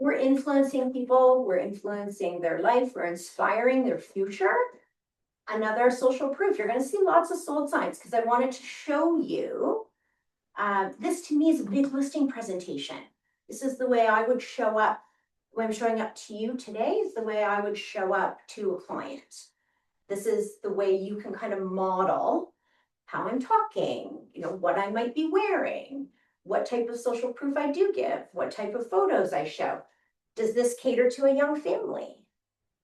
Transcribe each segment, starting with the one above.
we're influencing people, we're influencing their life, we're inspiring their future. Another social proof, you're going to see lots of sold signs because I wanted to show you. This to me is a big listing presentation. This is the way I would show up when I'm showing up to you today, is the way I would show up to a client. This is the way you can kind of model how I'm talking, what I might be wearing, what type of social proof I do give, what type of photos I show. Does this cater to a young family,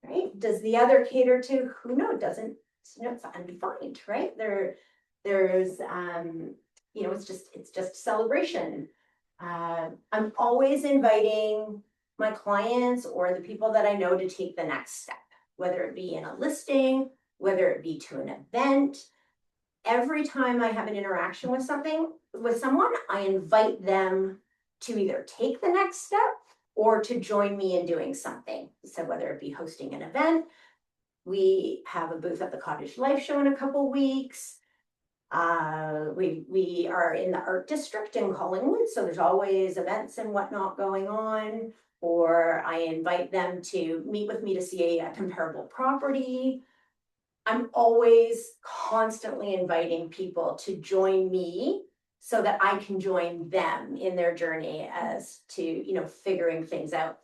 right? Does the other cater to, who knows, doesn't, it's undefined, right? There's, it's just celebration. I'm always inviting my clients or the people that I know to take the next step, whether it be in a listing, whether it be to an event. Every time I have an interaction with someone, I invite them to either take the next step or to join me in doing something. So whether it be hosting an event, we have a booth at the Cottage Life Show in a couple weeks. We are in the art district in Collingwood, so there's always events and whatnot going on. Or I invite them to meet with me to see a comparable property. I'm always constantly inviting people to join me so that I can join them in their journey as to, figuring things out.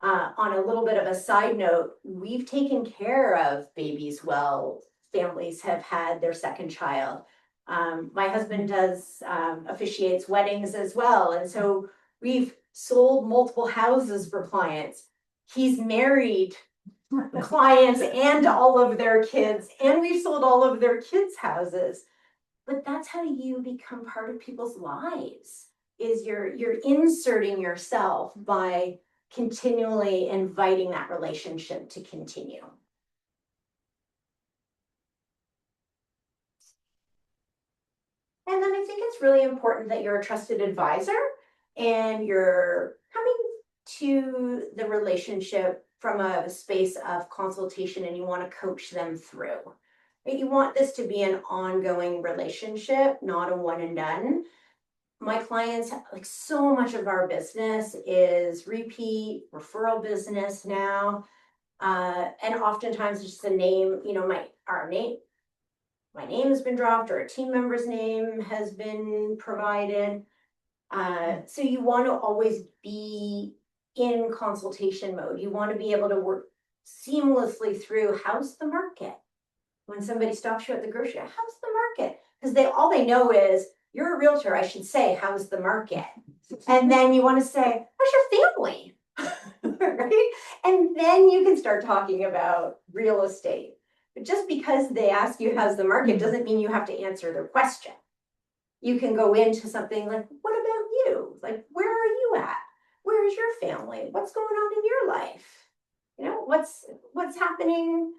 On a little bit of a side note, we've taken care of babies while families have had their second child. My husband officiates weddings as well. And so we've sold multiple houses for clients. He's married clients and all of their kids, and we've sold all of their kids' houses. But that's how you become part of people's lives, is you're inserting yourself by continually inviting that relationship to continue. And then I think it's really important that you're a trusted advisor and you're coming to the relationship from a space of consultation and you want to coach them through. Right? You want this to be an ongoing relationship, not a one and done. My clients, like so much of our business is repeat referral business now. And oftentimes it's just a name, my name has been dropped or a team member's name has been provided. So you want to always be in consultation mode. You want to be able to work seamlessly through how's the market. When somebody stops you at the grocery, how's the market? Because all they know is you're a realtor. I should say, how's the market? And then you want to say, how's your family? Right? And then you can start talking about real estate. But just because they ask you how's the market doesn't mean you have to answer their question. You can go into something like, what about you? Like, where are you at? Where is your family? What's going on in your life? What's happening?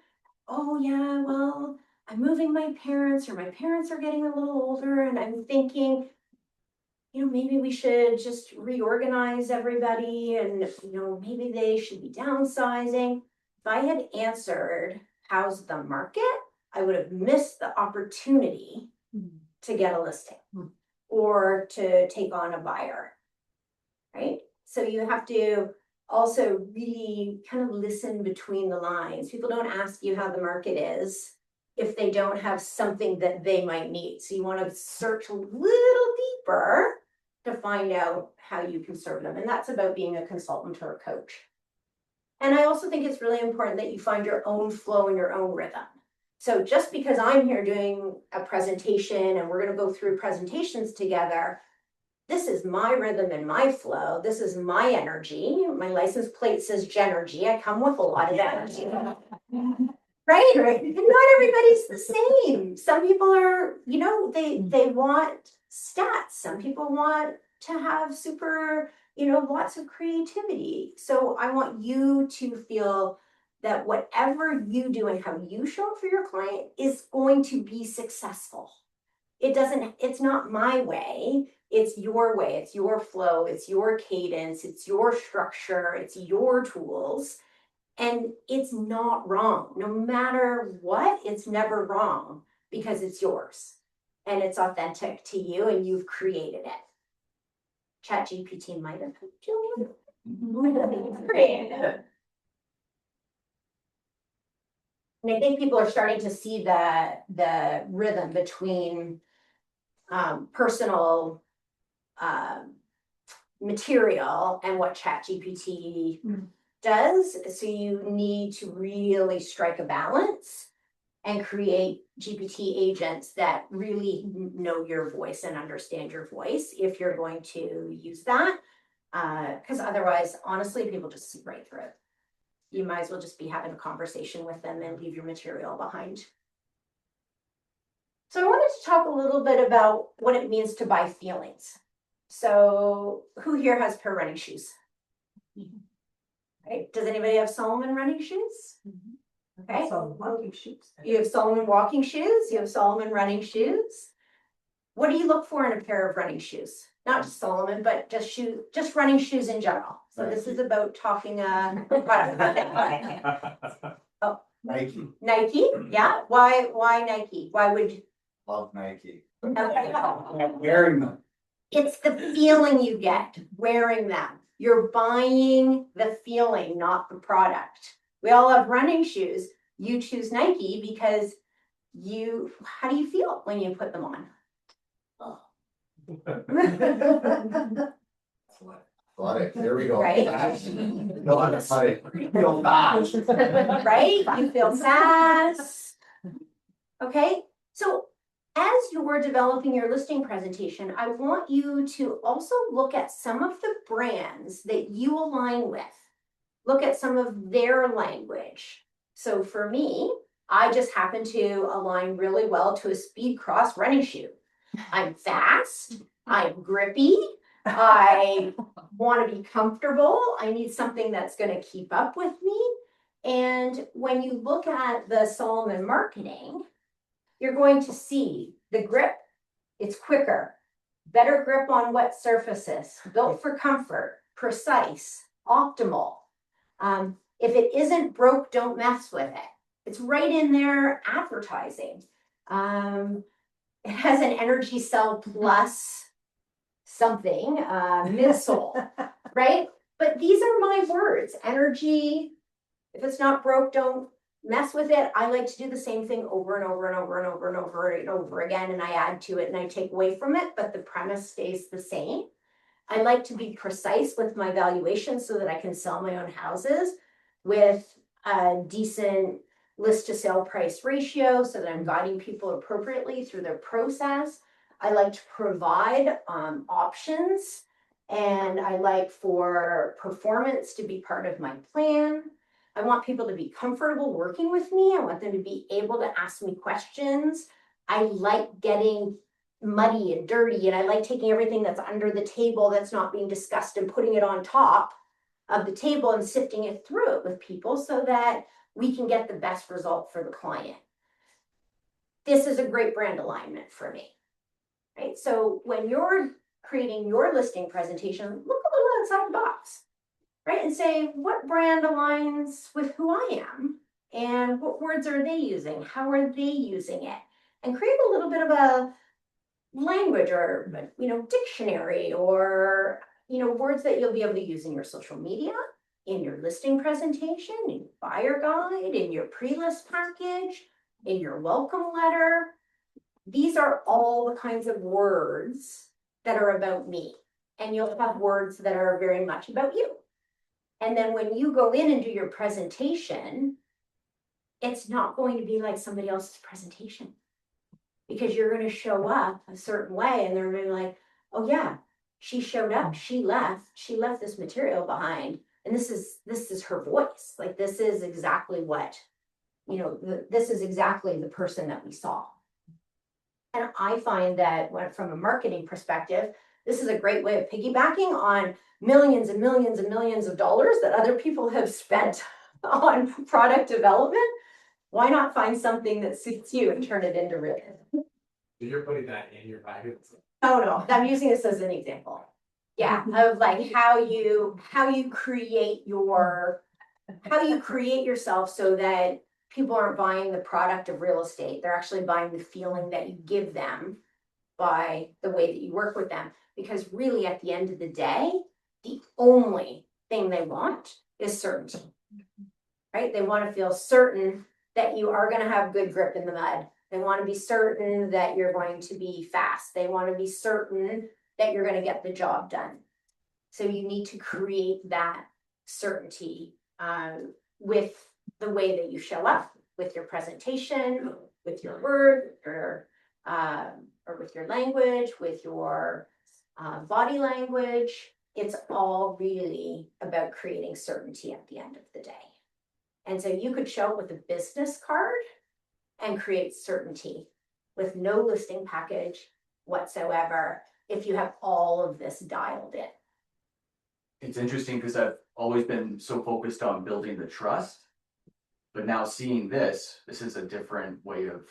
Oh yeah, well, I'm moving my parents, or my parents are getting a little older, and I'm thinking, maybe we should just reorganize everybody, and maybe they should be downsizing. If I had answered, how's the market? I would have missed the opportunity to get a listing or to take on a buyer, right? So you have to also really kind of listen between the lines. People don't ask you how the market is if they don't have something that they might need. So you want to search a little deeper to find out how you can serve them. And that's about being a consultant or a coach. And I also think it's really important that you find your own flow and your own rhythm. So just because I'm here doing a presentation and we're going to go through presentations together, this is my rhythm and my flow. This is my energy. My license plate says Genergy. I come with a lot of energy. Right? And not everybody's the same. Some people are, they want stats. Some people want to have super, lots of creativity. So I want you to feel that whatever you do and how you show up for your client is going to be successful. It's not my way. It's your way, it's your flow, it's your cadence, it's your structure, it's your tools. And it's not wrong. No matter what, it's never wrong because it's yours and it's authentic to you and you've created it. ChatGPT might have helped you. Creative. And I think people are starting to see the rhythm between personal material and what ChatGPT does. So you need to really strike a balance and create GPT agents that really know your voice and understand your voice if you're going to use that. Because otherwise, honestly, people just see right through it. You might as well just be having a conversation with them and leave your material behind. So I wanted to talk a little bit about what it means to buy feelings. So who here has pair of running shoes? Right? Does anybody have Solomon running shoes? Okay. Solomon walking shoes. You have Solomon walking shoes, you have Solomon running shoes. What do you look for in a pair of running shoes? Not just Solomon, but just running shoes in general. So this is about talking Oh, Nike. Nike, yeah. Why Nike? Why would Love Nike. okay. Wearing them. It's the feeling you get wearing them. You're buying the feeling, not the product. We all have running shoes. You choose Nike because how do you feel when you put them on? Athletic. There we go. Right. No, I'm athletic. Feel fast. Right? You feel fast. Okay. So as you were developing your listing presentation, I want you to also look at some of the brands that you align with. Look at some of their language. So for me, I just happen to align really well to a Speed Cross running shoe. I'm fast, I'm grippy, I want to be comfortable, I need something that's going to keep up with me. And when you look at the Solomon marketing, you're going to see the grip, it's quicker, better grip on wet surfaces, built for comfort, precise, optimal. If it isn't broke, don't mess with it. It's right in their advertising. It has an energy cell plus something, midsole, right? But these are my words, energy. If it's not broke, don't mess with it. I like to do the same thing over and over and over and over and over and over again, and I add to it and I take away from it, but the premise stays the same. I like to be precise with my valuation so that I can sell my own houses with a decent list to sale price ratio so that I'm guiding people appropriately through their process. I like to provide options, and I like for performance to be part of my plan. I want people to be comfortable working with me. I want them to be able to ask me questions. I like getting muddy and dirty, and I like taking everything that's under the table that's not being discussed and putting it on top of the table and sifting it through it with people so that we can get the best result for the client. This is a great brand alignment for me, right? So when you're creating your listing presentation, look a little outside the box, right? And say, what brand aligns with who I am? And what words are they using? How are they using it? And create a little bit of a language or, dictionary or, words that you'll be able to use in your social media, in your listing presentation, in your buyer guide, in your pre-list package, in your welcome letter. These are all the kinds of words that are about me. And you'll have words that are very much about you. And then when you go in and do your presentation, it's not going to be like somebody else's presentation. Because you're going to show up a certain way and they're going to be like, oh yeah, she showed up, she left this material behind. And this is her voice. Like, this is exactly what, this is exactly the person that we saw. And I find that from a marketing perspective, this is a great way of piggybacking on millions and millions and millions of dollars that other people have spent on product development. Why not find something that suits you and turn it into real? So you're putting that in your packets? Oh no, I'm using this as an example. Yeah, of like how you create yourself so that people aren't buying the product of real estate. They're actually buying the feeling that you give them by the way that you work with them. Because really, at the end of the day, the only thing they want is certainty. Right? They want to feel certain that you are going to have good grip in the mud. They want to be certain that you're going to be fast. They want to be certain that you're going to get the job done. So you need to create that certainty with the way that you show up, with your presentation, with your word, or with your language, with your body language. It's all really about creating certainty at the end of the day. And so you could show up with a business card and create certainty with no listing package whatsoever if you have all of this dialed in. It's interesting because I've always been so focused on building the trust. But now seeing this is a different way of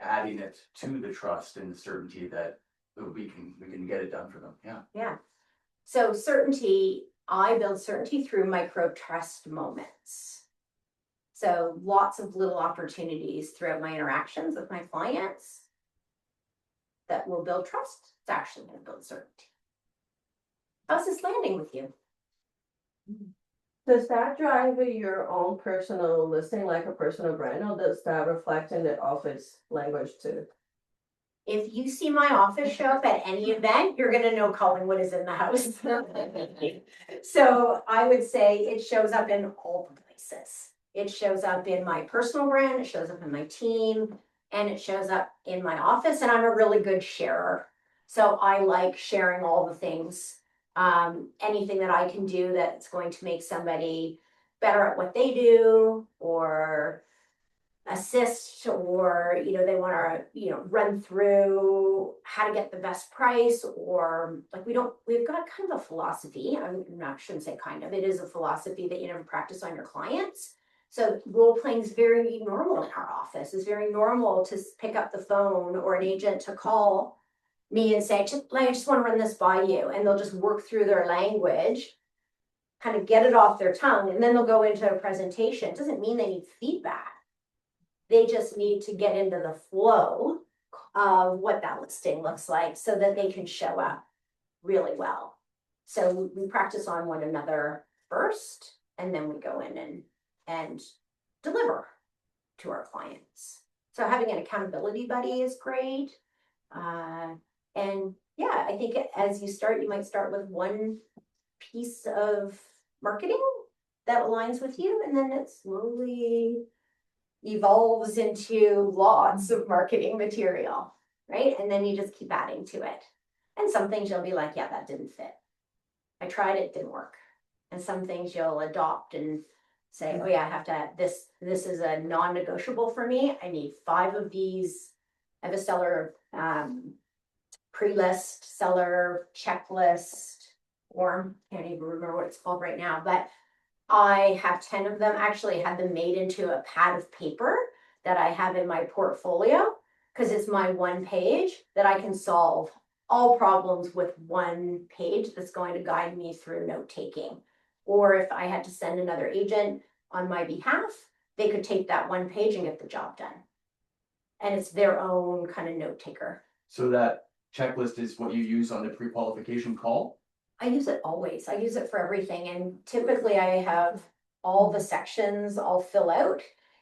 adding it to the trust and the certainty that we can get it done for them. Yeah. Yeah. So certainty, I build certainty through micro trust moments. So lots of little opportunities throughout my interactions with my clients that will build trust. It's actually going to build certainty. How's this landing with you? Does that drive your own personal listing, like a personal brand, or does that reflect in the office language too? If you see my office show up at any event, you're gonna know Collingwood is in the house. So I would say it shows up in all the places. It shows up in my personal brand, it shows up in my team, and it shows up in my office, and I'm a really good sharer. So I like sharing all the things. Anything that I can do that's going to make somebody better at what they do, or assist, or they want to run through how to get the best price, or like we've got kind of a philosophy. Shouldn't say kind of, it is a philosophy that you never practice on your clients. So role playing is very normal in our office. It's very normal to pick up the phone or an agent to call me and say, I just want to run this by you, and they'll just work through their language, kind of get it off their tongue, and then they'll go into a presentation. It doesn't mean they need feedback. They just need to get into the flow of what that listing looks like so that they can show up really well. So we practice on one another first, and then we go in and deliver to our clients. So having an accountability buddy is great. And yeah, I think as you start, you might start with one piece of marketing that aligns with you, and then it slowly evolves into lots of marketing material, right? And then you just keep adding to it. And some things you'll be like, yeah, that didn't fit. I tried it, didn't work. And some things you'll adopt and say, oh yeah, I have to have this. This is a non-negotiable for me. I need 5 of these. I have a seller pre-list, seller checklist form. Can't even remember what it's called right now, but I have 10 of them. Actually had them made into a pad of paper that I have in my portfolio, because it's my one page that I can solve all problems with one page that's going to guide me through note taking. Or if I had to send another agent on my behalf, they could take that one page and get the job done. And it's their own kind of note taker. So that checklist is what you use on the pre-qualification call? I use it always. I use it for everything. And typically I have all the sections I'll fill out.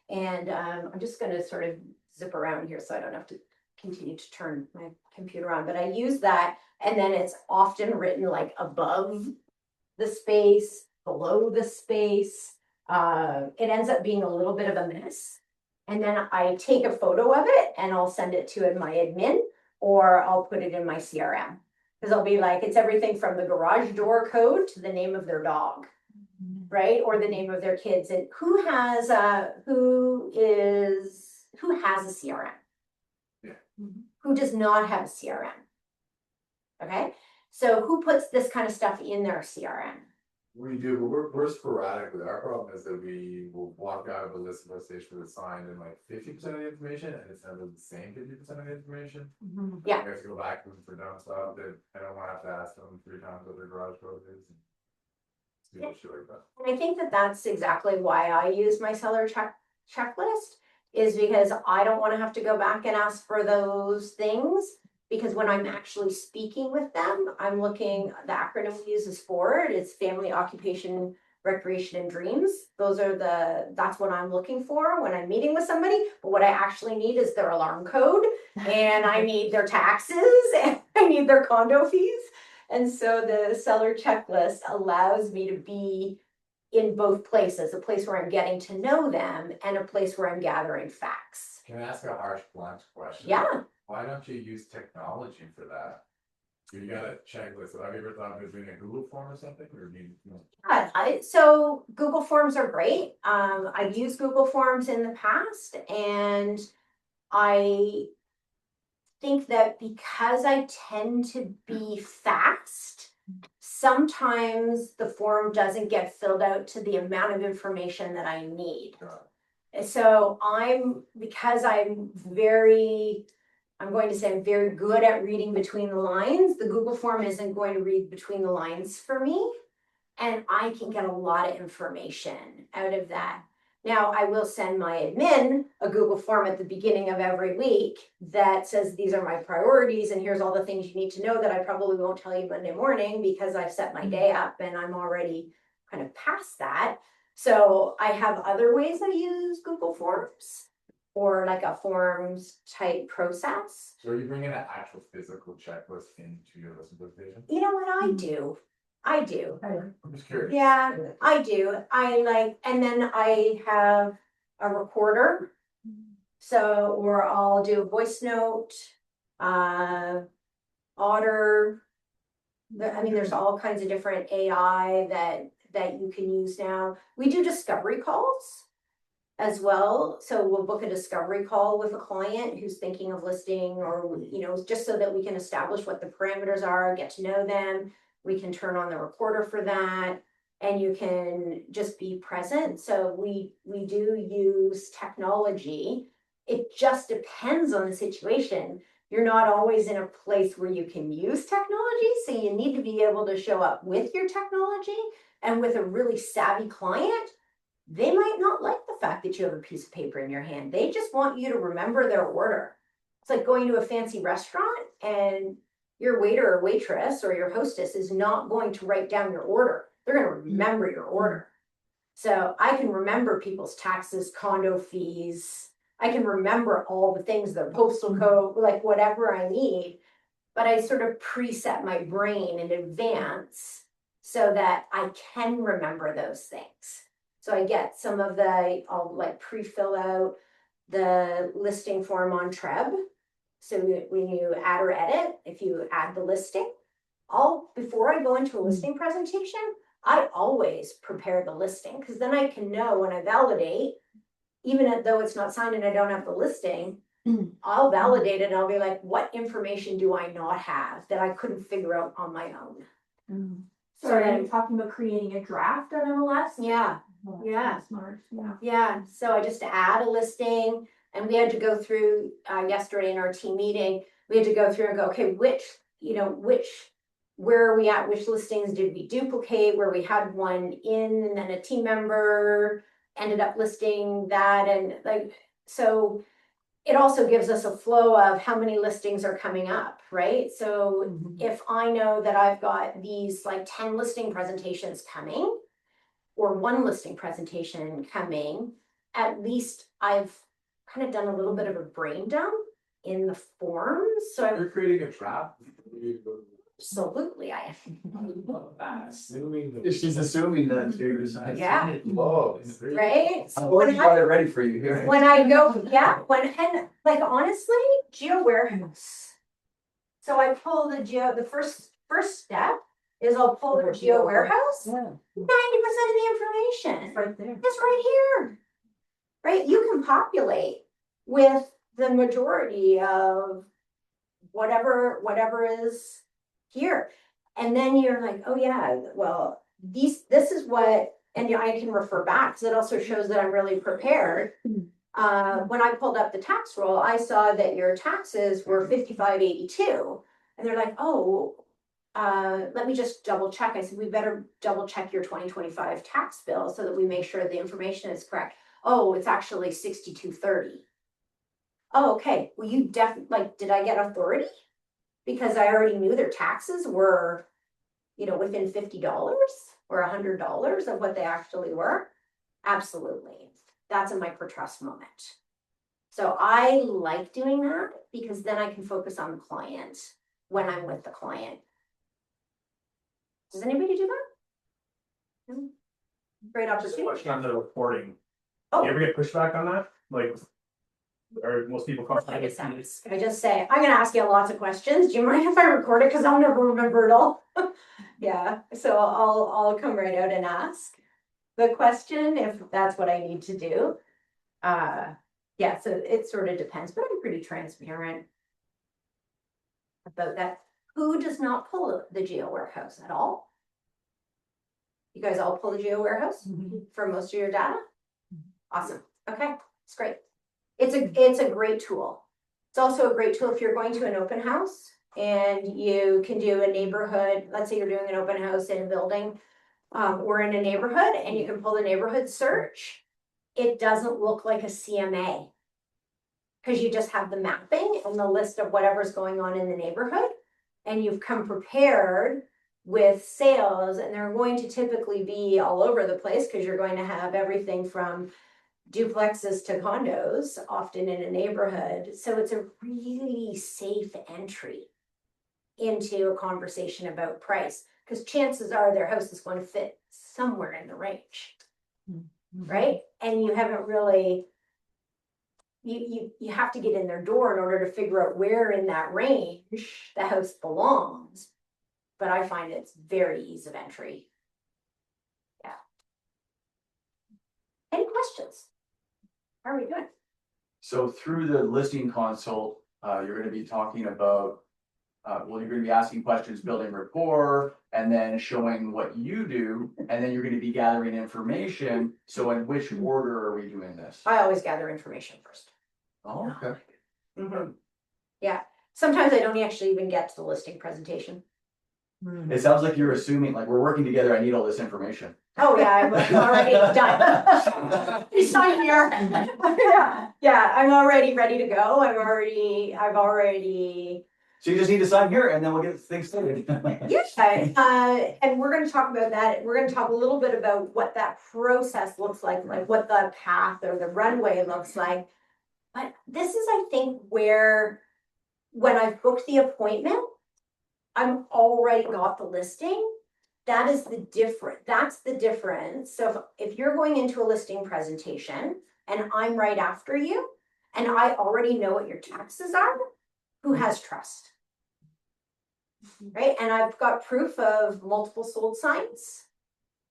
And I'm just going to sort of zip around here so I don't have to continue to turn my computer on. But I use that, and then it's often written like above the space, below the space. It ends up being a little bit of a mess. And then I take a photo of it and I'll send it to my admin, or I'll put it in my CRM. Because I'll be like, it's everything from the garage door code to the name of their dog, right? Or the name of their kids. And who has a CRM? Yeah. Who does not have a CRM? Okay. So who puts this kind of stuff in their CRM? We do, but we're sporadic with our problem is that we will walk out of a list of station that's signed and like 50% of the information, and it's never the same 50% of the information. Yeah. We have to go back to them for dumb stuff that I don't want to have to ask them 3 times what their garage code is. Yeah. Shit like that. And I think that that's exactly why I use my seller checklist, is because I don't want to have to go back and ask for those things. Because when I'm actually speaking with them, I'm looking, the acronym we use is FORD, it's Family, Occupation, Recreation and Dreams. That's what I'm looking for when I'm meeting with somebody. But what I actually need is their alarm code, and I need their taxes, and I need their condo fees. And so the seller checklist allows me to be in both places, a place where I'm getting to know them and a place where I'm gathering facts. Can I ask a harsh, blunt question? Yeah. Why don't you use technology for that? You got a checklist, have you ever thought of doing a Google form or something, or do you? So Google Forms are great. I've used Google Forms in the past, and I think that because I tend to be fast, sometimes the form doesn't get filled out to the amount of information that I need. So because I'm going to say I'm very good at reading between the lines, the Google form isn't going to read between the lines for me. And I can get a lot of information out of that. Now, I will send my admin a Google form at the beginning of every week that says, these are my priorities and here's all the things you need to know that I probably won't tell you Monday morning because I've set my day up and I'm already kind of past that. So I have other ways I use Google Forms or like a forms type process. So are you bringing an actual physical checklist into your listing presentation? You know what I do? I'm just curious. Yeah, I do. And then I have a recorder. So, or I'll do a voice note, Otter. There's all kinds of different AI that you can use now. We do discovery calls as well. So we'll book a discovery call with a client who's thinking of listing, or, just so that we can establish what the parameters are, get to know them. We can turn on the recorder for that, and you can just be present. So we do use technology. It just depends on the situation. You're not always in a place where you can use technology, so you need to be able to show up with your technology. And with a really savvy client, they might not like the fact that you have a piece of paper in your hand. They just want you to remember their order. It's like going to a fancy restaurant and your waiter or waitress or your hostess is not going to write down your order. They're going to remember your order. So I can remember people's taxes, condo fees. I can remember all the things, their postal code, like whatever I need. But I sort of preset my brain in advance so that I can remember those things. So I get I'll like pre-fill out the listing form on Treb. So when you add or edit, if you add the listing, before I go into a listing presentation, I always prepare the listing, because then I can know when I validate, even though it's not signed and I don't have the listing, I'll validate it and I'll be like, what information do I not have that I couldn't figure out on my own? So are you talking about creating a draft on MLS? Yeah. Well, that's Yeah. kinda smart, yeah. Yeah, so I just add a listing, and we had to go through, yesterday in our team meeting, we had to go through and go, okay, where are we at, which listings did we duplicate, where we had one in, and then a team member ended up listing that, and so it also gives us a flow of how many listings are coming up, right? So if I know that I've got these 10 listing presentations coming, or one listing presentation coming, at least I've kind of done a little bit of a brain dump in the forms. So You're creating a draft? absolutely I Assuming. She's assuming that you're deciding. Yeah. Whoa. right? I'm already got it ready for you here. When I go, and honestly, Geo Warehouse. So I pull the first step is I'll pull the Geo Warehouse. 90% of the information It's right there. is right here. Right? You can populate with the majority of whatever is here. And then you're like, oh yeah, well, this is what, and I can refer back because it also shows that I'm really prepared. When I pulled up the tax roll, I saw that your taxes were 5582. And they're like, oh, let me just double check. I said, we better double check your 2025 tax bill so that we make sure the information is correct. Oh, it's actually 6230. Oh, okay. Well, you definitely, did I get authority? because I already knew their taxes were, within $50 or $100 of what they actually were. Absolutely. That's a microtrust moment. So I like doing that because then I can focus on the client when I'm with the client. Does anybody do that? No? Great Just a opportunity. question on the reporting. Do Oh. you ever get pushback on that? Like, are most people I just comfortable? I just say, I'm gonna ask you lots of questions. Do you mind if I record it? Cause I'll never remember it all. Yeah, so I'll come right out and ask the question if that's what I need to do. Yeah, so it sort of depends, but I'm pretty transparent about that. Who does not pull the geo warehouse at all? You guys all pull the geo warehouse for most of your data? Awesome. Okay, it's great. It's a great tool. It's also a great tool if you're going to an open house and you can do a neighborhood. Let's say you're doing an open house in a building or in a neighborhood, and you can pull the neighborhood search. It doesn't look like a CMA because you just have the mapping and the list of whatever's going on in the neighborhood, and you've come prepared with sales, and they're going to typically be all over the place because you're going to have everything from duplexes to condos, often in a neighborhood. So it's a really safe entry into a conversation about price, because chances are their house is going to fit somewhere in the range, right? And you haven't really, you have to get in their door in order to figure out where in that range the house belongs. But I find it's very ease of entry. Yeah. Any questions? How are we doing? So through the listing consult, you're gonna be talking about, you're gonna be asking questions, building rapport, and then showing what you do, and then you're gonna be gathering information. So in which order are we doing this? I always gather information first. Oh, okay. Yeah, sometimes I don't actually even get to the listing presentation. It sounds like you're assuming, like, we're working together, I need all this information. Oh, yeah, I'm already done. It's not here. Yeah, I'm already ready to go. I've already. So you just need to sign here and then we'll get things started. Yes, and we're gonna talk about that. We're gonna talk a little bit about what that process looks like what the path or the runway looks like. But this is, I think, where when I've booked the appointment, I'm already got the listing. That is the difference. That's the difference. So if you're going into a listing presentation and I'm right after you and I already know what your taxes are, who has trust? Right? And I've got proof of multiple sold signs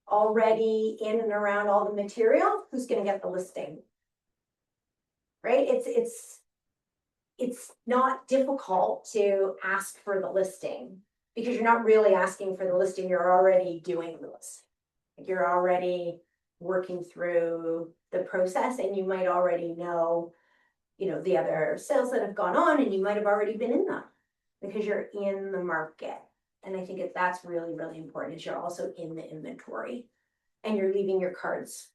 already in and around all the material. Who's going to get the listing? Right? It's not difficult to ask for the listing because you're not really asking for the listing. You're already doing the listing. You're already working through the process, and you might already know, the other sales that have gone on, and you might have already been in them because you're in the market. And I think that's really, really important is you're also in the inventory and you're leaving your cards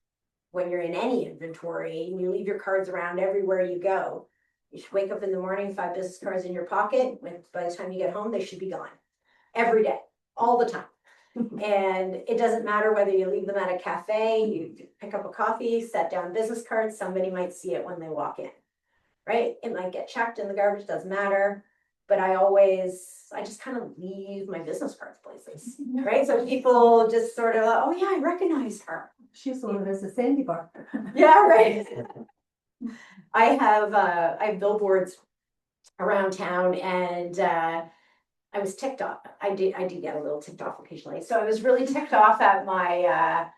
when you're in any inventory, and you leave your cards around everywhere you go. You should wake up in the morning, 5 business cards in your pocket. By the time you get home, they should be gone. Every day, all the time. And it doesn't matter whether you leave them at a cafe, you pick up a coffee, set down business cards, somebody might see it when they walk in, right? It might get checked in the garbage, doesn't matter. But I just kind of leave my business cards places, right? So people just sort of, oh yeah, I recognize her. She's the one who has a Sandy bar. Yeah, right. I have billboards around town, and I was ticked off. I do get a little ticked off occasionally. So I was really ticked off at my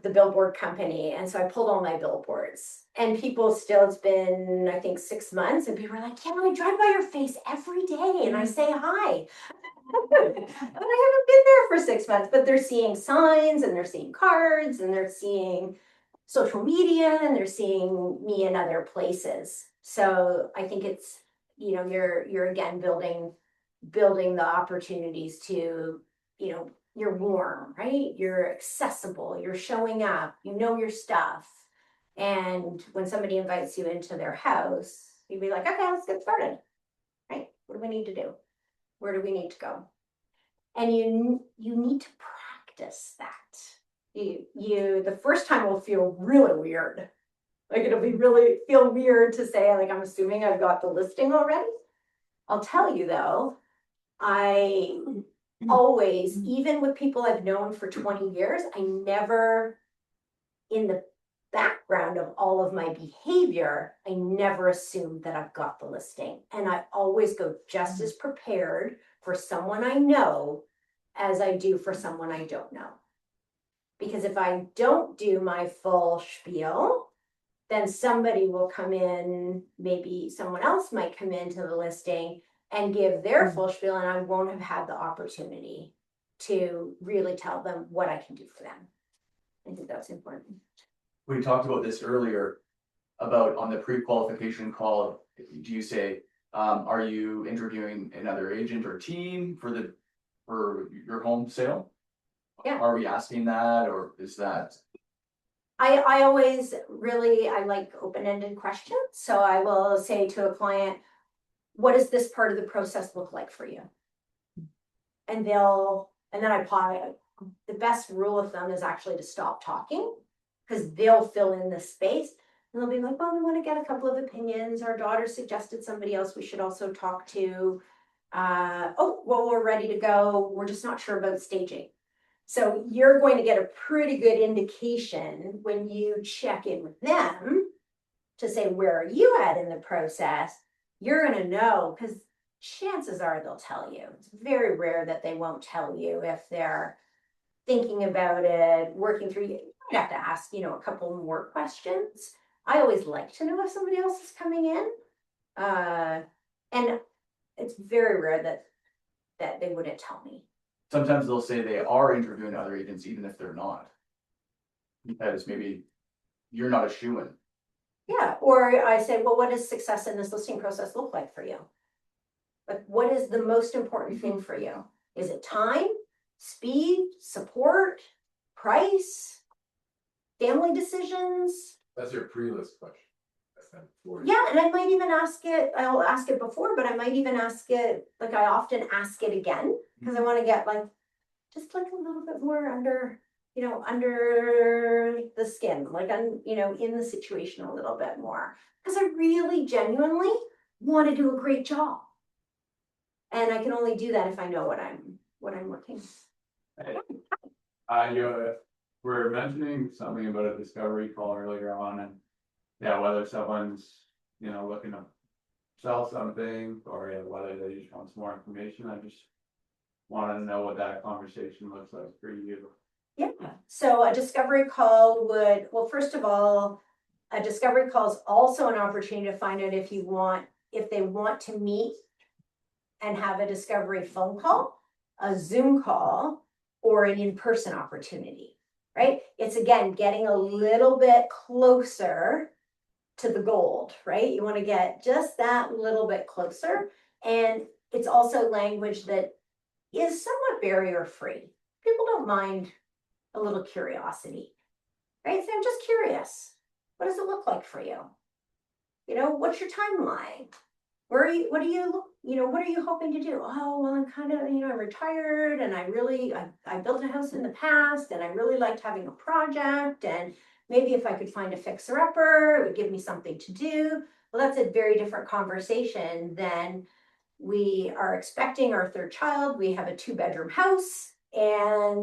the billboard company, and so I pulled all my billboards. And people still, it's been I think 6 months, and people are like, "Yeah, I drive by your face every day, and I say hi." And I haven't been there for 6 months, but they're seeing signs, and they're seeing cards, and they're seeing social media, and they're seeing me in other places. So I think it's, you're again building the opportunities to, you're warm, right? You're accessible, you're showing up, your stuff. And when somebody invites you into their house, you'd be like, okay, let's get started, right? What do we need to do? Where do we need to go? And you need to practice that. The first time will feel really weird. Like it'll be really feel weird to say, like, I'm assuming I've got the listing already. I'll tell you though, I always, even with people I've known for 20 years, I never, in the background of all of my behavior, I never assume that I've got the listing. And I always go just as prepared for someone I know as I do for someone I don't know. Because if I don't do my full spiel, then somebody will come in, maybe someone else might come into the listing and give their full spiel, and I won't have had the opportunity to really tell them what I can do for them. I think that's important. We talked about this earlier, about on the pre-qualification call, do you say, are you interviewing another agent or team for your home sale? Yeah. Are we asking that, or is that? I always really, I like open-ended questions. So I will say to a client, what does this part of the process look like for you? And then I pause. The best rule of thumb is actually to stop talking, because they'll fill in the space and they'll be like, well, we want to get a couple of opinions. Our daughter suggested somebody else we should also talk to. Oh, well, we're ready to go. We're just not sure about staging. So you're going to get a pretty good indication when you check in with them to say, where are you at in the process? You're going to know, because chances are they'll tell you. It's very rare that they won't tell you if they're thinking about it, working through. You might have to ask, a couple more questions. I always like to know if somebody else is coming in. And it's very rare that they wouldn't tell me. Sometimes they'll say they are interviewing other agents, even if they're not. Because maybe you're not a shoo-in. Yeah, or I say, well, what does success in this listing process look like for you? Like, what is the most important thing for you? Is it time, speed, support, price, family decisions? That's your pre-list question. That's not for you. Yeah, and I might even ask it, I'll ask it before, but I might even ask it, like I often ask it again, because I want to get just a little bit more under the skin, in the situation a little bit more. Because I really genuinely want to do a great job. And I can only do that if I know what I'm looking. You were mentioning something about a discovery call earlier on, and yeah, whether someone's, looking to sell something, or whether they just want some more information. I just wanted to know what that conversation looks like for you. Yeah, so a discovery call first of all, a discovery call is also an opportunity to find out if they want to meet and have a discovery phone call, a Zoom call, or an in-person opportunity, right? It's again, getting a little bit closer to the gold, right? You want to get just that little bit closer. And it's also language that is somewhat barrier-free. People don't mind a little curiosity, right? So I'm just curious. What does it look like for you? What's your timeline? What are you hoping to do? Oh, well, I'm kind of, I'm retired, and I built a house in the past, and I really liked having a project, and maybe if I could find a fixer-upper, it would give me something to do. Well, that's a very different conversation than we are expecting our third child. We have a 2-bedroom house, and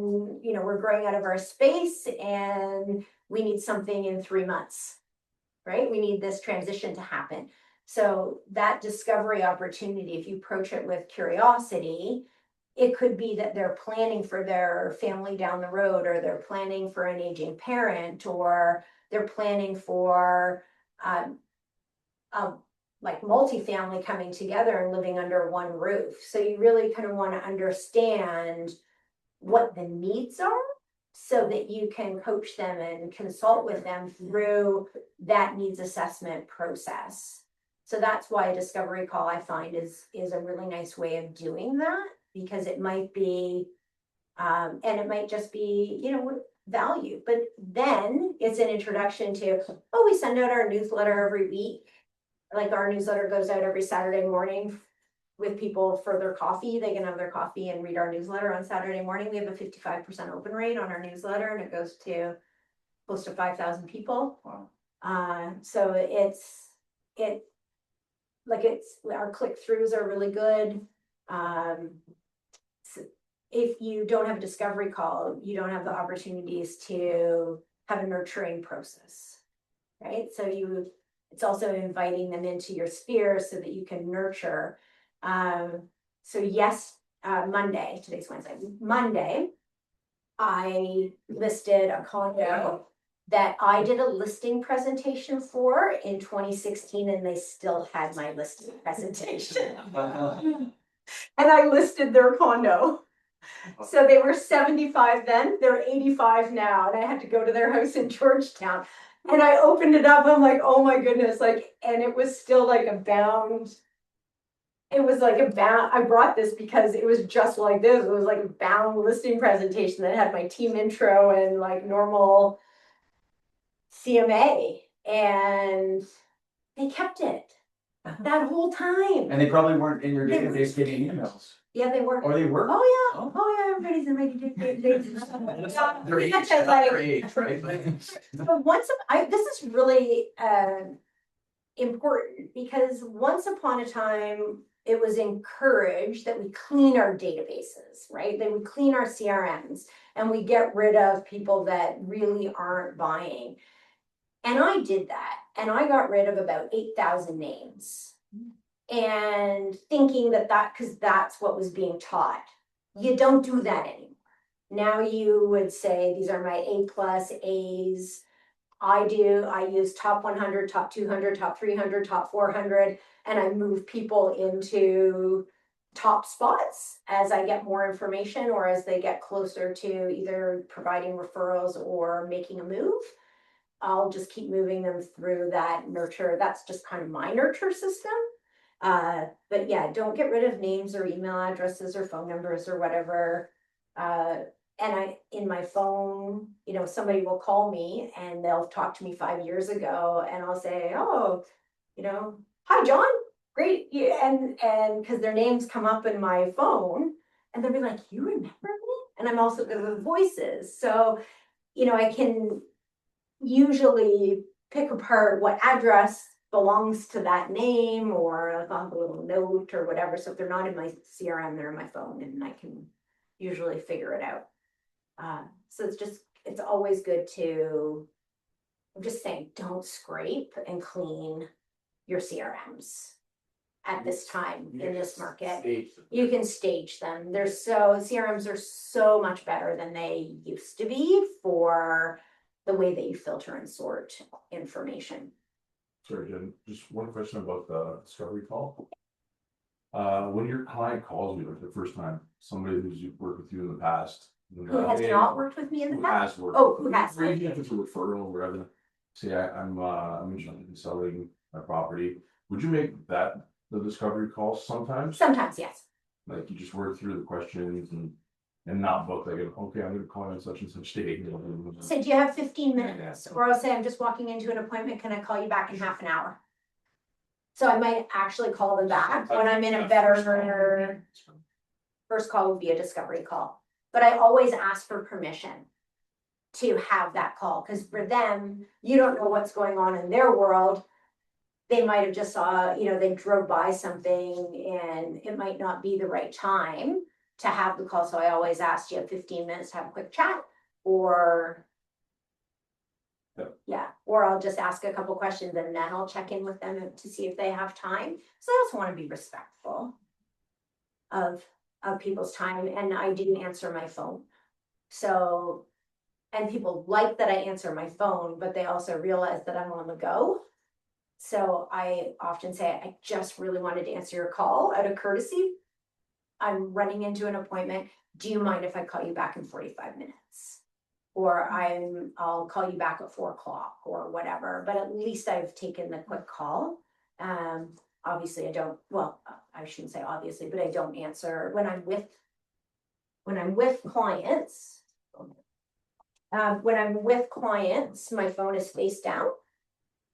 we're growing out of our space, and we need something in 3 months, right? We need this transition to happen. So that discovery opportunity, if you approach it with curiosity, it could be that they're planning for their family down the road, or they're planning for an aging parent, or they're planning for multifamily coming together and living under one roof. So you really kind of want to understand what the needs are, so that you can coach them and consult with them through that needs assessment process. So that's why a discovery call, I find, is a really nice way of doing that, because it might be, and it might just be, value. But then it's an introduction to, we send out our newsletter every week. Like our newsletter goes out every Saturday morning with people for their coffee. They can have their coffee and read our newsletter on Saturday morning. We have a 55% open rate on our newsletter, and it goes to close to 5,000 people. Wow. So our click-throughs are really good. If you don't have a discovery call, you don't have the opportunities to have a nurturing process, right? So it's also inviting them into your sphere so that you can nurture. So yes, Monday, today's Wednesday, Monday, I listed a condo that I did a listing presentation for in 2016, and they still had my listing presentation. And I listed their condo. So they were 75 then, they're 85 now, and I had to go to their house in Georgetown. And I opened it up, I'm like, oh my goodness, like, and it was still like a bound. It was like a bound, I brought this because it was just like this, it was like a bound listing presentation that had my team intro and like normal CMA, and they kept it that whole time. And they probably weren't in your They were- database getting emails, Yeah, they were. or they were? Oh, yeah. Oh. Oh, yeah, everybody's in my database. Their age, Because, that's like, their age, right? But this is really important, because once upon a time, it was encouraged that we clean our databases, right? That we clean our CRMs and we get rid of people that really aren't buying. And I did that, and I got rid of about 8,000 names. And thinking because that's what was being taught. You don't do that anymore. Now you would say, these are my A+, A's. I use top 100, top 200, top 300, top 400, and I move people into top spots as I get more information or as they get closer to either providing referrals or making a move. I'll just keep moving them through that nurture. That's just kind of my nurture system. But yeah, don't get rid of names or email addresses or phone numbers or whatever. And in my phone, somebody will call me and they'll talk to me 5 years ago, and I'll say, oh, hi, John, great. Yeah, and because their names come up in my phone, and they'll be like, you remember me? And I'm also good with voices. So, I can usually pick apart what address belongs to that name, or I'll have a little note or whatever. So if they're not in my CRM, they're in my phone, and I can usually figure it out. So it's always good I'm just saying, don't scrape and clean your CRMs at this time in this market. You can stage them. CRMs are so much better than they used to be for the way that you filter and sort information. Sorry, Jen, just one question about the discovery call. When your client calls you like the first time, somebody who's worked with you in the past. Who has not worked with me in the Who past? has worked? Oh, who has? Maybe if it's a referral or whatever. Say I'm interested in selling my property. Would you make that the discovery call sometimes? Sometimes, yes. Like you just work through the questions and not book like, okay, I'm gonna call you on such and such date. So do you have 15 minutes? Or I'll say, I'm just walking into an appointment. Can I call you back in half an hour? So I might actually call them back when I'm in a better. First call would be a discovery call, but I always ask for permission to have that call, because for them, you don't know what's going on in their world. They might have just saw, they drove by something and it might not be the right time to have the call. So I always ask, you have 15 minutes to have a quick chat, or or I'll just ask a couple questions and then I'll check in with them to see if they have time. So I also want to be respectful of people's time, and I do answer my phone. So, and people like that I answer my phone, but they also realize that I'm on the go. So I often say, I just really wanted to answer your call out of courtesy. I'm running into an appointment. Do you mind if I call you back in 45 minutes? Or I'll call you back at 4 o'clock or whatever, but at least I've taken the quick call. Obviously I don't, well, I shouldn't say obviously, but I don't answer when I'm with clients. When I'm with clients, my phone is face down.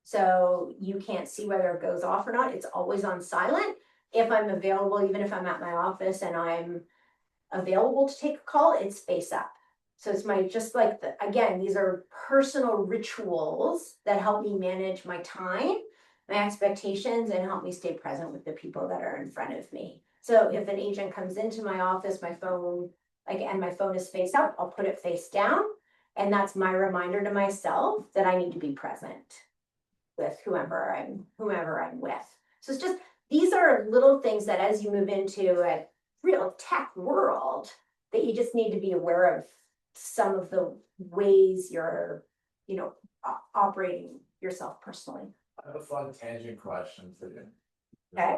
So you can't see whether it goes off or not. It's always on silent. if I'm available, even if I'm at my office and I'm available to take a call, it's face up. So it's my, just like, again, these are personal rituals that help me manage my time, my expectations, and help me stay present with the people that are in front of me. So if an agent comes into my office, my phone, and my phone is face up, I'll put it face down. And that's my reminder to myself that I need to be present with whoever I'm with. So it's just, these are little things that as you move into a real tech world, that you just need to be aware of some of the ways you're, operating yourself personally. I have a fun tangent question for you. Okay.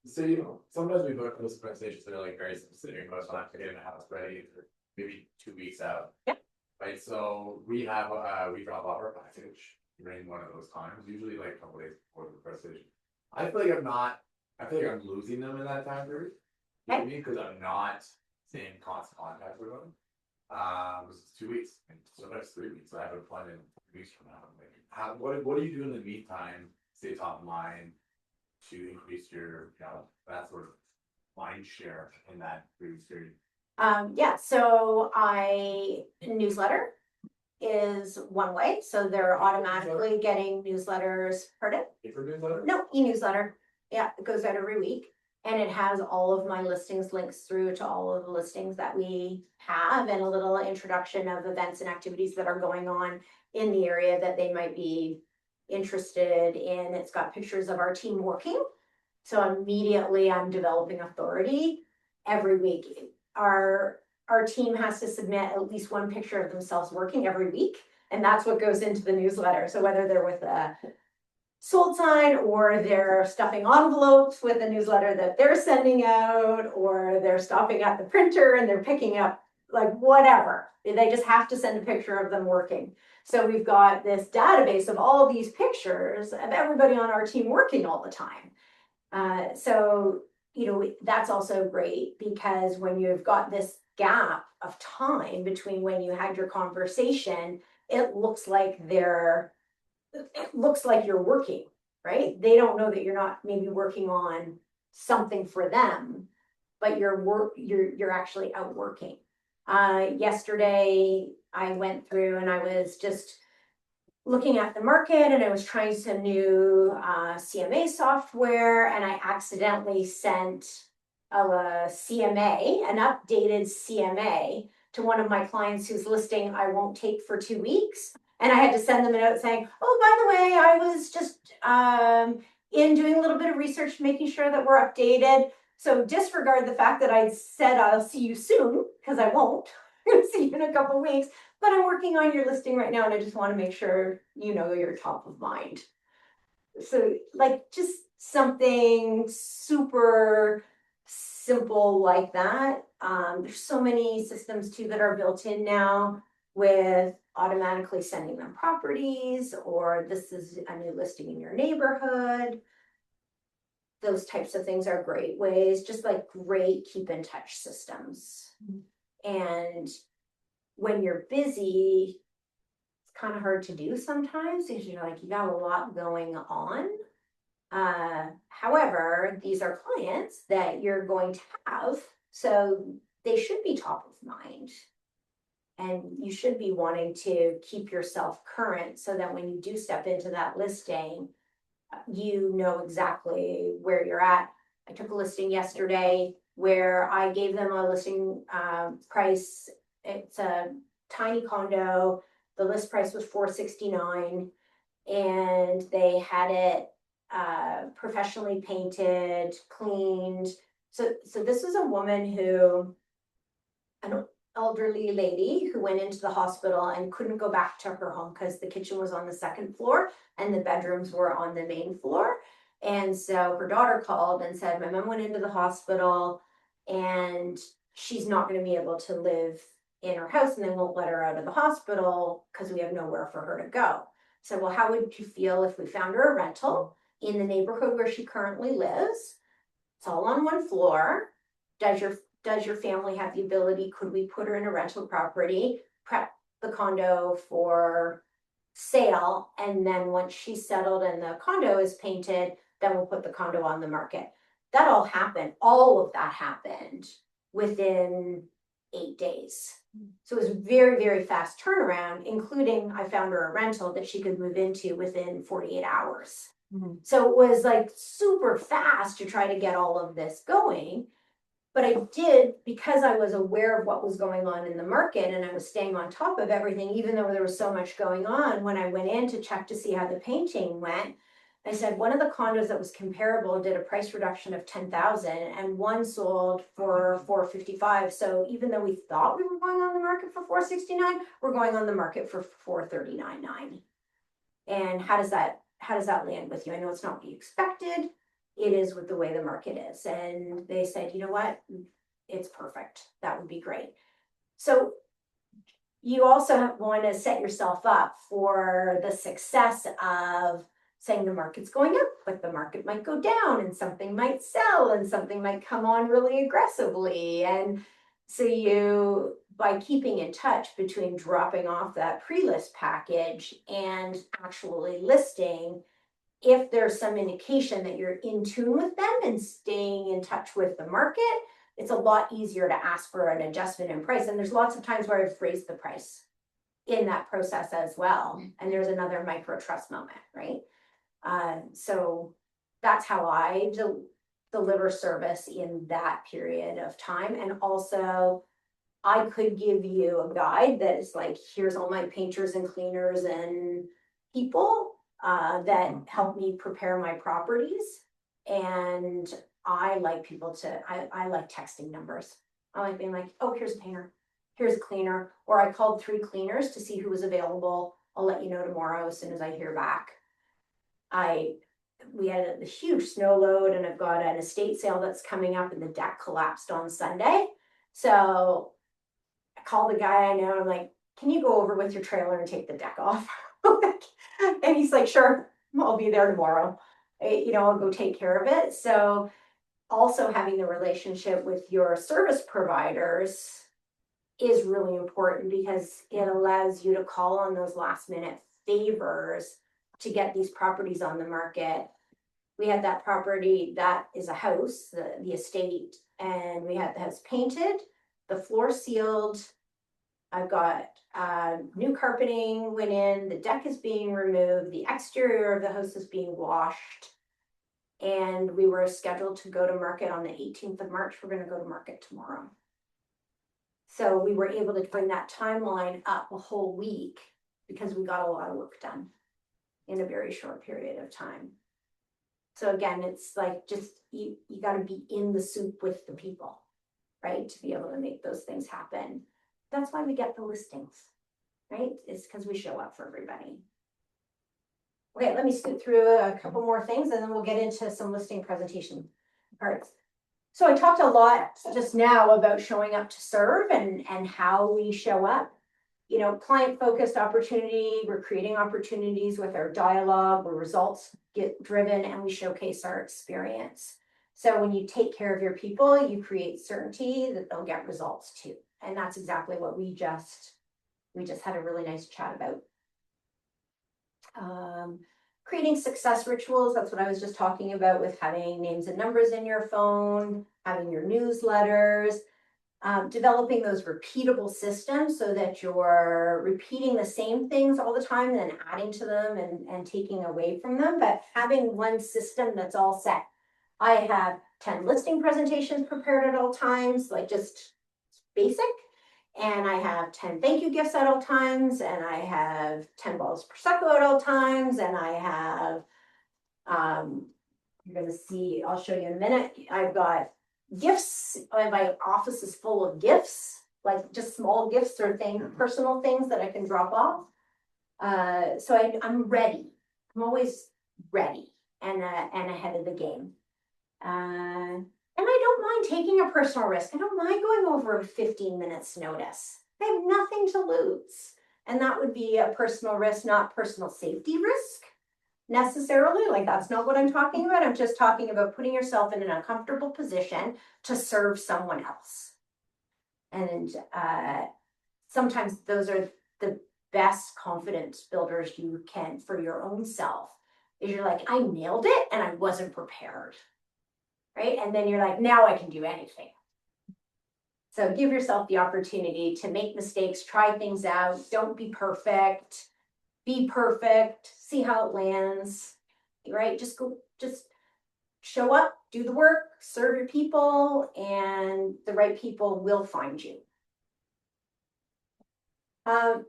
So sometimes we book those presentations that are like very specific, most times to get in the house ready for maybe 2 weeks out. Yep. Right, so we have, we drop off our package during one of those times, usually like a couple days before the presentation. I feel like I'm losing them in that time period. Okay. Because I'm not staying in constant contact with them. It's 2 weeks, and so that's 3 weeks. I have an appointment 3 weeks from now. Like, what do you do in the meantime? Stay top of mind to increase your, that sort of mind share in that 3 weeks period. Yeah, so newsletter is one way, so they're automatically getting newsletters, pardon? Paper newsletter? No, e-newsletter, yeah, it goes out every week. And it has all of my listings, links through to all of the listings that we have, and a little introduction of events and activities that are going on in the area that they might be interested in. It's got pictures of our team working. So immediately I'm developing authority every week. Our team has to submit at least one picture of themselves working every week. And that's what goes into the newsletter. So whether they're with a sold sign, or they're stuffing envelopes with a newsletter that they're sending out, or they're stopping at the printer and they're picking up, like, whatever. They just have to send a picture of them working. So we've got this database of all these pictures of everybody on our team working all the time. So, that's also great, because when you've got this gap of time between when you had your conversation, it looks like you're working, right? They don't know that you're not maybe working on something for them, but you're actually out working. Yesterday I went through and I was just looking at the market, and I was trying some new CMA software, and I accidentally sent a CMA, an updated CMA, to one of my clients whose listing I won't take for 2 weeks. And I had to send them a note saying, oh, by the way, I was just in doing a little bit of research, making sure that we're updated. So disregard the fact that I said I'll see you soon, because I won't. I'm see you in a couple of weeks. But I'm working on your listing right now, and I just want to make sure you're top of mind. So, like, just something super simple like that. There's so many systems too that are built in now, with automatically sending them properties, or this is a new listing in your neighborhood. Those types of things are great ways, just like great keep in touch systems. And when you're busy, it's kind of hard to do sometimes, because you got a lot going on. However, these are clients that you're going to have, so they should be top of mind. And you should be wanting to keep yourself current, so that when you do step into that listing, you know exactly where you're at. I took a listing yesterday where I gave them a listing price. It's a tiny condo. The list price was $469, and they had it professionally painted, cleaned. So this is a woman an elderly lady who went into the hospital and couldn't go back to her home because the kitchen was on the second floor and the bedrooms were on the main floor. And so her daughter called and said, my mom went into the hospital and she's not going to be able to live in her house, and they won't let her out of the hospital because we have nowhere for her to go. So, well, how would you feel if we found her a rental in the neighborhood where she currently lives? It's all on one floor. Does your family have the ability? Could we put her in a rental property, prep the condo for sale, and then once she's settled and the condo is painted, then we'll put the condo on the market. That all happened, all of that happened within 8 days. So it was very, very fast turnaround, including I found her a rental that she could move into within 48 hours. So it was like super fast to try to get all of this going. But I did, because I was aware of what was going on in the market and I was staying on top of everything, even though there was so much going on, when I went in to check to see how the painting went, I said one of the condos that was comparable did a price reduction of 10,000 and one sold for 455. So even though we thought we were going on the market for 469, we're going on the market for 439.9. And how does that land with you? I know it's not what you expected. It is with the way the market is. And they said, you know what? It's perfect. That would be great. So you also want to set yourself up for the success of saying the market's going up, but the market might go down and something might sell and something might come on really aggressively. And so you, by keeping in touch between dropping off that pre-list package and actually listing, if there's some indication that you're in tune with them and staying in touch with the market, it's a lot easier to ask for an adjustment in price. And there's lots of times where I've raised the price in that process as well. And there's another micro trust moment, right? So that's how I deliver service in that period of time. And also, I could give you a guide that is like, here's all my painters and cleaners and people that help me prepare my properties. And I like people to, I like texting numbers. I like being like, oh, here's a painter, here's a cleaner, or I called 3 cleaners to see who was available. I'll let you know tomorrow as soon as I hear back. We had a huge snow load and I've got an estate sale that's coming up and the deck collapsed on Sunday. So I called the guy I know. I'm like, can you go over with your trailer and take the deck off? And he's like, sure, I'll be there tomorrow. I'll go take care of it. So also having the relationship with your service providers is really important because it allows you to call on those last minute favors to get these properties on the market. We had that property that is a house, the estate, and we had the house painted, the floor sealed. I've got new carpeting went in, the deck is being removed, the exterior of the house is being washed. And we were scheduled to go to market on the 18th of March. We're going to go to market tomorrow. So we were able to bring that timeline up a whole week because we got a lot of work done in a very short period of time. So again, it's like just you got to be in the soup with the people, right? To be able to make those things happen. That's why we get the listings, right? It's because we show up for everybody. Okay, let me scoot through a couple more things and then we'll get into some listing presentation parts. So I talked a lot just now about showing up to serve and how we show up. Client-focused opportunity, we're creating opportunities with our dialogue, where results get driven and we showcase our experience. So when you take care of your people, you create certainty that they'll get results too. And that's exactly what we just had a really nice chat about. Creating success rituals, that's what I was just talking about with having names and numbers in your phone, having your newsletters, developing those repeatable systems so that you're repeating the same things all the time and then adding to them and taking away from them, but having one system that's all set. I have 10 listing presentations prepared at all times, like just basic. And I have 10 thank you gifts at all times, and I have 10 bottles of Prosecco at all times, and I have, you're gonna see, I'll show you in a minute, I've got gifts, my office is full of gifts, like just small gifts or things, personal things that I can drop off. So I'm ready, I'm always ready and ahead of the game. And I don't mind taking a personal risk. I don't mind going over 15 minutes notice. I have nothing to lose. And that would be a personal risk, not personal safety risk necessarily. Like that's not what I'm talking about. I'm just talking about putting yourself in an uncomfortable position to serve someone else. And sometimes those are the best confidence builders you can for your own self. is you're like, I nailed it and I wasn't prepared. Right? And then you're like, now I can do anything. So give yourself the opportunity to make mistakes, try things out, don't be perfect, be perfect, see how it lands, right? Just show up, do the work, serve your people, and the right people will find you.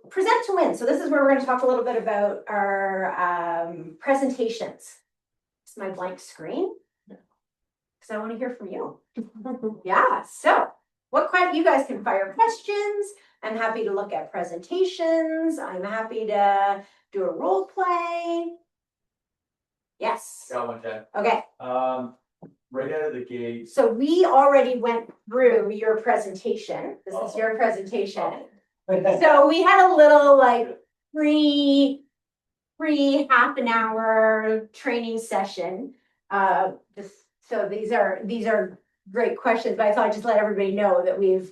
Present to win. So this is where we're going to talk a little bit about our presentations. It's my blank screen because I want to hear from you. Yeah, so you guys can fire questions. I'm happy to look at presentations. I'm happy to do a role play. Yes. Got one, Jen. Okay. Right out of the gate. So we already went through your presentation. This is your presentation. So we had a little like free half an hour training session. So these are great questions, but I thought I'd just let everybody know that we've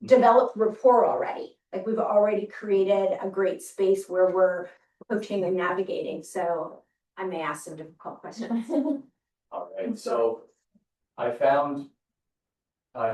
developed rapport already. Like we've already created a great space where we're coaching and navigating. So I may ask some difficult questions. All right, so I found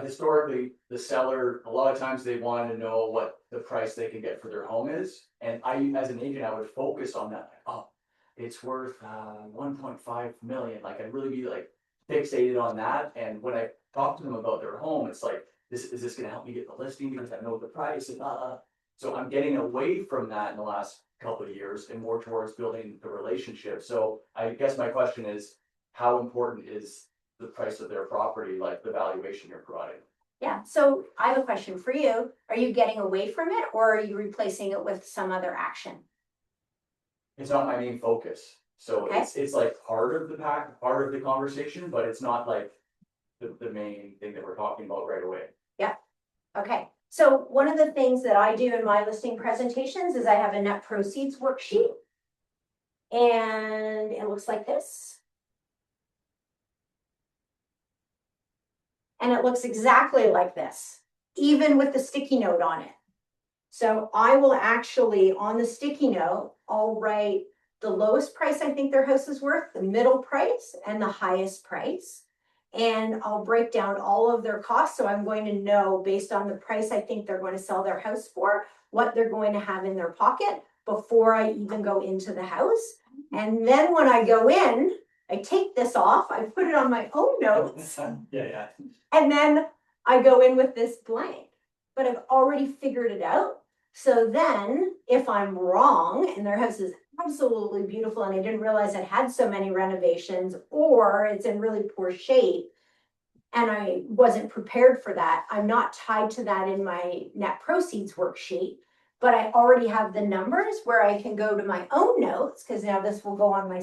historically the seller, a lot of times they want to know what the price they can get for their home is. And I, as an agent, I would focus on that. Like, oh, it's worth 1.5 million. Like I'd really be like fixated on that. And when I talk to them about their home, it's like, is this going to help me get the listing because I know the price? And so I'm getting away from that in the last couple of years and more towards building the relationship. So I guess my question is, how important is the price of their property, like the valuation you're providing? Yeah, so I have a question for you. Are you getting away from it or are you replacing it with some other action? It's not my main focus. So Okay. it's like part of the conversation, but it's not like the main thing that we're talking about right away. Yeah. Okay. So one of the things that I do in my listing presentations is I have a net proceeds worksheet. And it looks like this. And it looks exactly like this, even with the sticky note on it. So I will actually, on the sticky note, I'll write the lowest price I think their house is worth, the middle price, and the highest price. And I'll break down all of their costs. So I'm going to know based on the price I think they're going to sell their house for, what they're going to have in their pocket before I even go into the house. And then when I go in, I take this off, I put it on my own notes. Yeah. And then I go in with this blank, but I've already figured it out. So then if I'm wrong and their house is absolutely beautiful and I didn't realize it had so many renovations or it's in really poor shape and I wasn't prepared for that, I'm not tied to that in my net proceeds worksheet, but I already have the numbers where I can go to my own notes because now this will go on my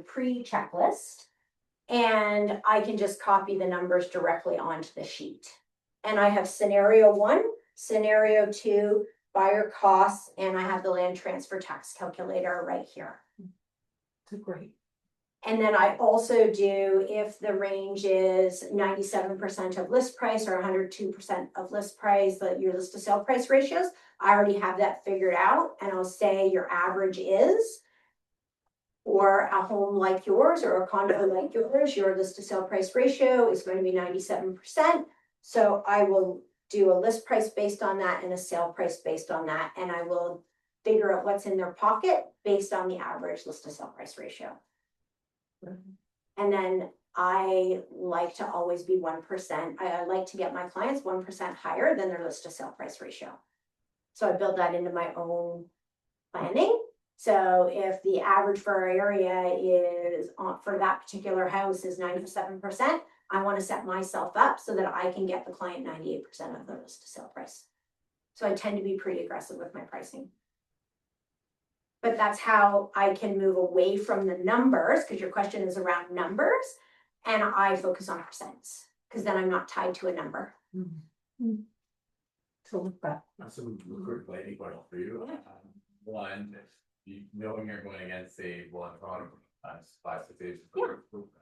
pre-checklist. And I can just copy the numbers directly onto the sheet. And I have scenario 1, scenario 2, buyer costs, and I have the land transfer tax calculator right here. Great. And then I also do, if the range is 97% of list price or 102% of list price, your list to sale price ratios, I already have that figured out. And I'll say your average is, or a home like yours or a condo like yours, your list to sale price ratio is going to be 97%. So I will do a list price based on that and a sale price based on that. And I will figure out what's in their pocket based on the average list to sale price ratio. And then I like to always be 1%. I like to get my clients 1% higher than their list to sale price ratio. So I build that into my own planning. So if the average for our area is for that particular house is 97%, I want to set myself up so that I can get the client 98% of the list to sale price. So I tend to be pretty aggressive with my pricing. But that's how I can move away from the numbers, because your question is around numbers, and I focus on percents, because then I'm not tied to a number. So look back. That's a quick lightning question for you. One, you knowing you're going against say one product, 5, 6 days. Yeah.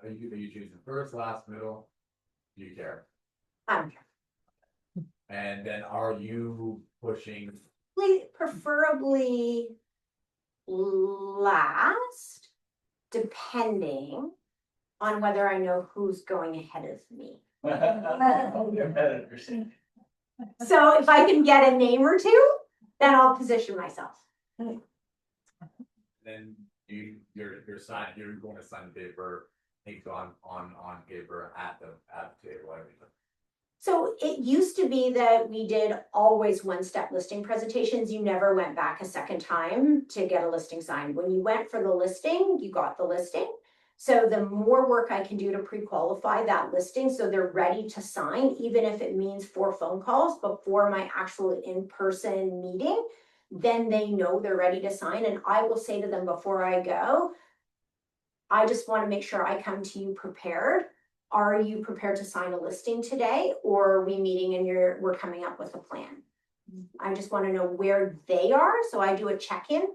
Are you choosing first, last, middle? Do you care? I don't care. And then are you pushing? Preferably last, depending on whether I know who's going ahead of me. So if I can get a name or two, then I'll position myself. Then you're signing, you're going to sign paper, ink on paper at the table, everything. So it used to be that we did always one-step listing presentations. You never went back a second time to get a listing signed. When you went for the listing, you got the listing. So the more work I can do to pre-qualify that listing so they're ready to sign, even if it means 4 phone calls before my actual in-person meeting, then they know they're ready to sign. And I will say to them before I go, I just want to make sure I come to you prepared. Are you prepared to sign a listing today, or are we meeting and we're coming up with a plan? I just want to know where they are, so I do a check-in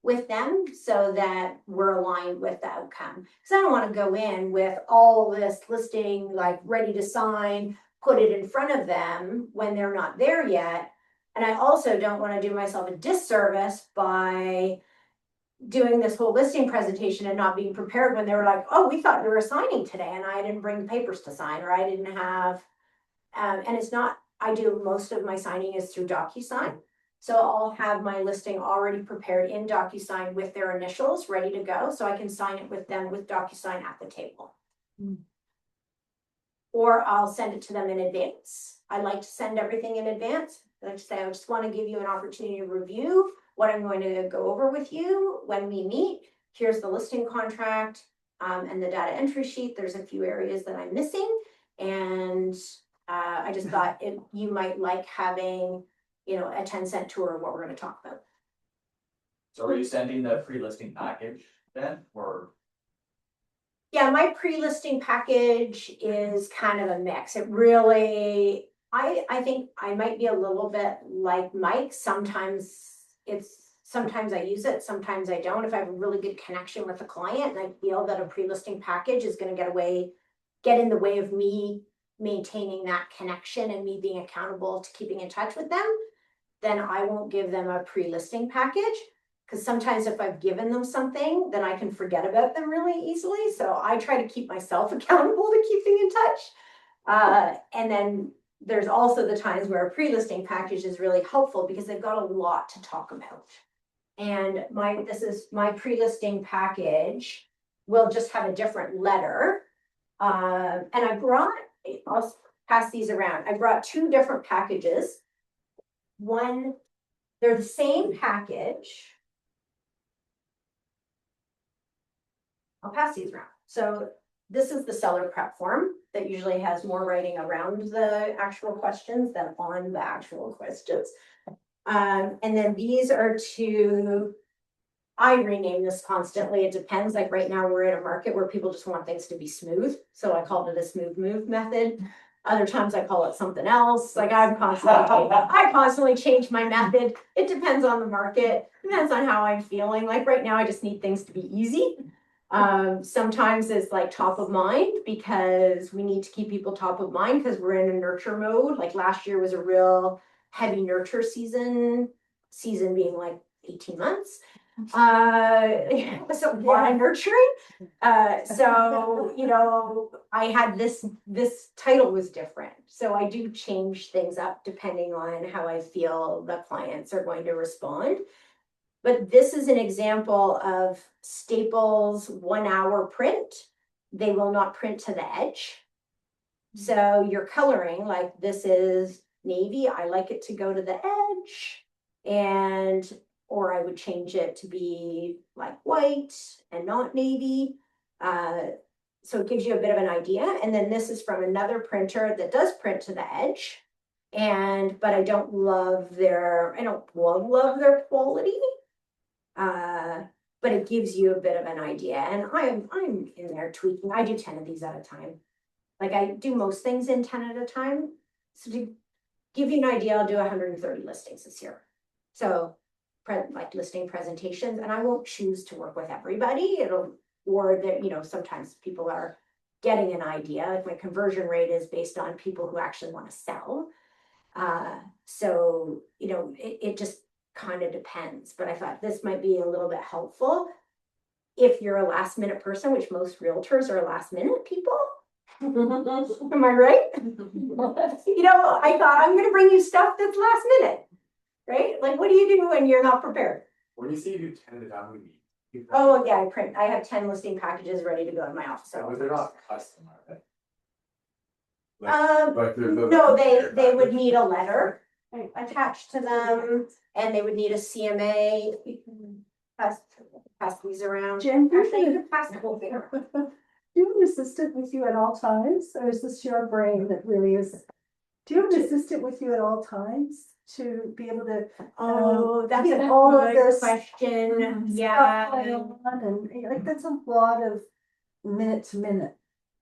with them so that we're aligned with the outcome. Because I don't want to go in with all this listing like ready to sign, put it in front of them when they're not there yet. And I also don't want to do myself a disservice by doing this whole listing presentation and not being prepared when they were like, oh, we thought you were signing today and I didn't bring papers to sign, or I didn't have, and it's not, I do most of my signing is through DocuSign. So I'll have my listing already prepared in DocuSign with their initials ready to go. So I can sign it with them with DocuSign at the table. Or I'll send it to them in advance. I like to send everything in advance. I like to say, I just want to give you an opportunity to review what I'm going to go over with you when we meet. Here's the listing contract and the data entry sheet. There's a few areas that I'm missing. And I just thought you might like having, a 10-cent tour of what we're going to talk about. So are you sending the pre-listing package then, or? Yeah, my pre-listing package is kind of a mix. It really, I think I might be a little bit like Mike. Sometimes I use it, sometimes I don't. If I have a really good connection with the client and I feel that a pre-listing package is going to get in the way of me maintaining that connection and me being accountable to keeping in touch with them, then I won't give them a pre-listing package. Because sometimes if I've given them something, then I can forget about them really easily. So I try to keep myself accountable to keeping in touch. And then there's also the times where a pre-listing package is really helpful because they've got a lot to talk about. And this is my pre-listing package will just have a different letter. And I'll pass these around. I brought 2 different packages. One, they're the same package. I'll pass these around. So this is the seller prep form that usually has more writing around the actual questions than on the actual questions. And then these are 2, I rename this constantly. It depends. Like right now we're in a market where people just want things to be smooth. So I called it a smooth move method. Other times I call it something else. Like I constantly change my method. It depends on the market. Depends on how I'm feeling. Like right now I just need things to be easy. Sometimes it's like top of mind because we need to keep people top of mind because we're in a nurture mode. Like last year was a real heavy nurture season being like 18 months. So a lot of nurturing. So, I had this title was different. So I do change things up depending on how I feel the clients are going to respond. But this is an example of Staples 1-hour print. They will not print to the edge. So you're coloring, like this is navy. I like it to go to the edge, or I would change it to be like white and not navy. So it gives you a bit of an idea. And then this is from another printer that does print to the edge. But I don't love their quality. But it gives you a bit of an idea. And I'm in there tweaking. I do 10 of these at a time. Like I do most things in 10 at a time. So to give you an idea, I'll do 130 listings this year. So like listing presentations, and I won't choose to work with everybody. Sometimes people are getting an idea. Like my conversion rate is based on people who actually want to sell. So, it just kind of depends, but I thought this might be a little bit helpful. If you're a last minute person, which most realtors are last minute people. Am I right? You know, I thought I'm gonna bring you stuff that's last minute, right? Like, what do you do when you're not prepared? When you say you do 10 at a time, Oh, yeah, I have 10 listing packages ready to go in my office. but they're not custom, are they? Um, Like they're no, they would need a letter attached to them, and they would need a CMA. You can pass these around. Jen, Actually, you can pass the whole thing around. Do you have an assistant with you at all times, or is this your brain that really is? Do you have an assistant with you at all times to be able to? Oh, that's get a all of good this question. stuff Yeah, going on, and like, that's a lot of minute to minute.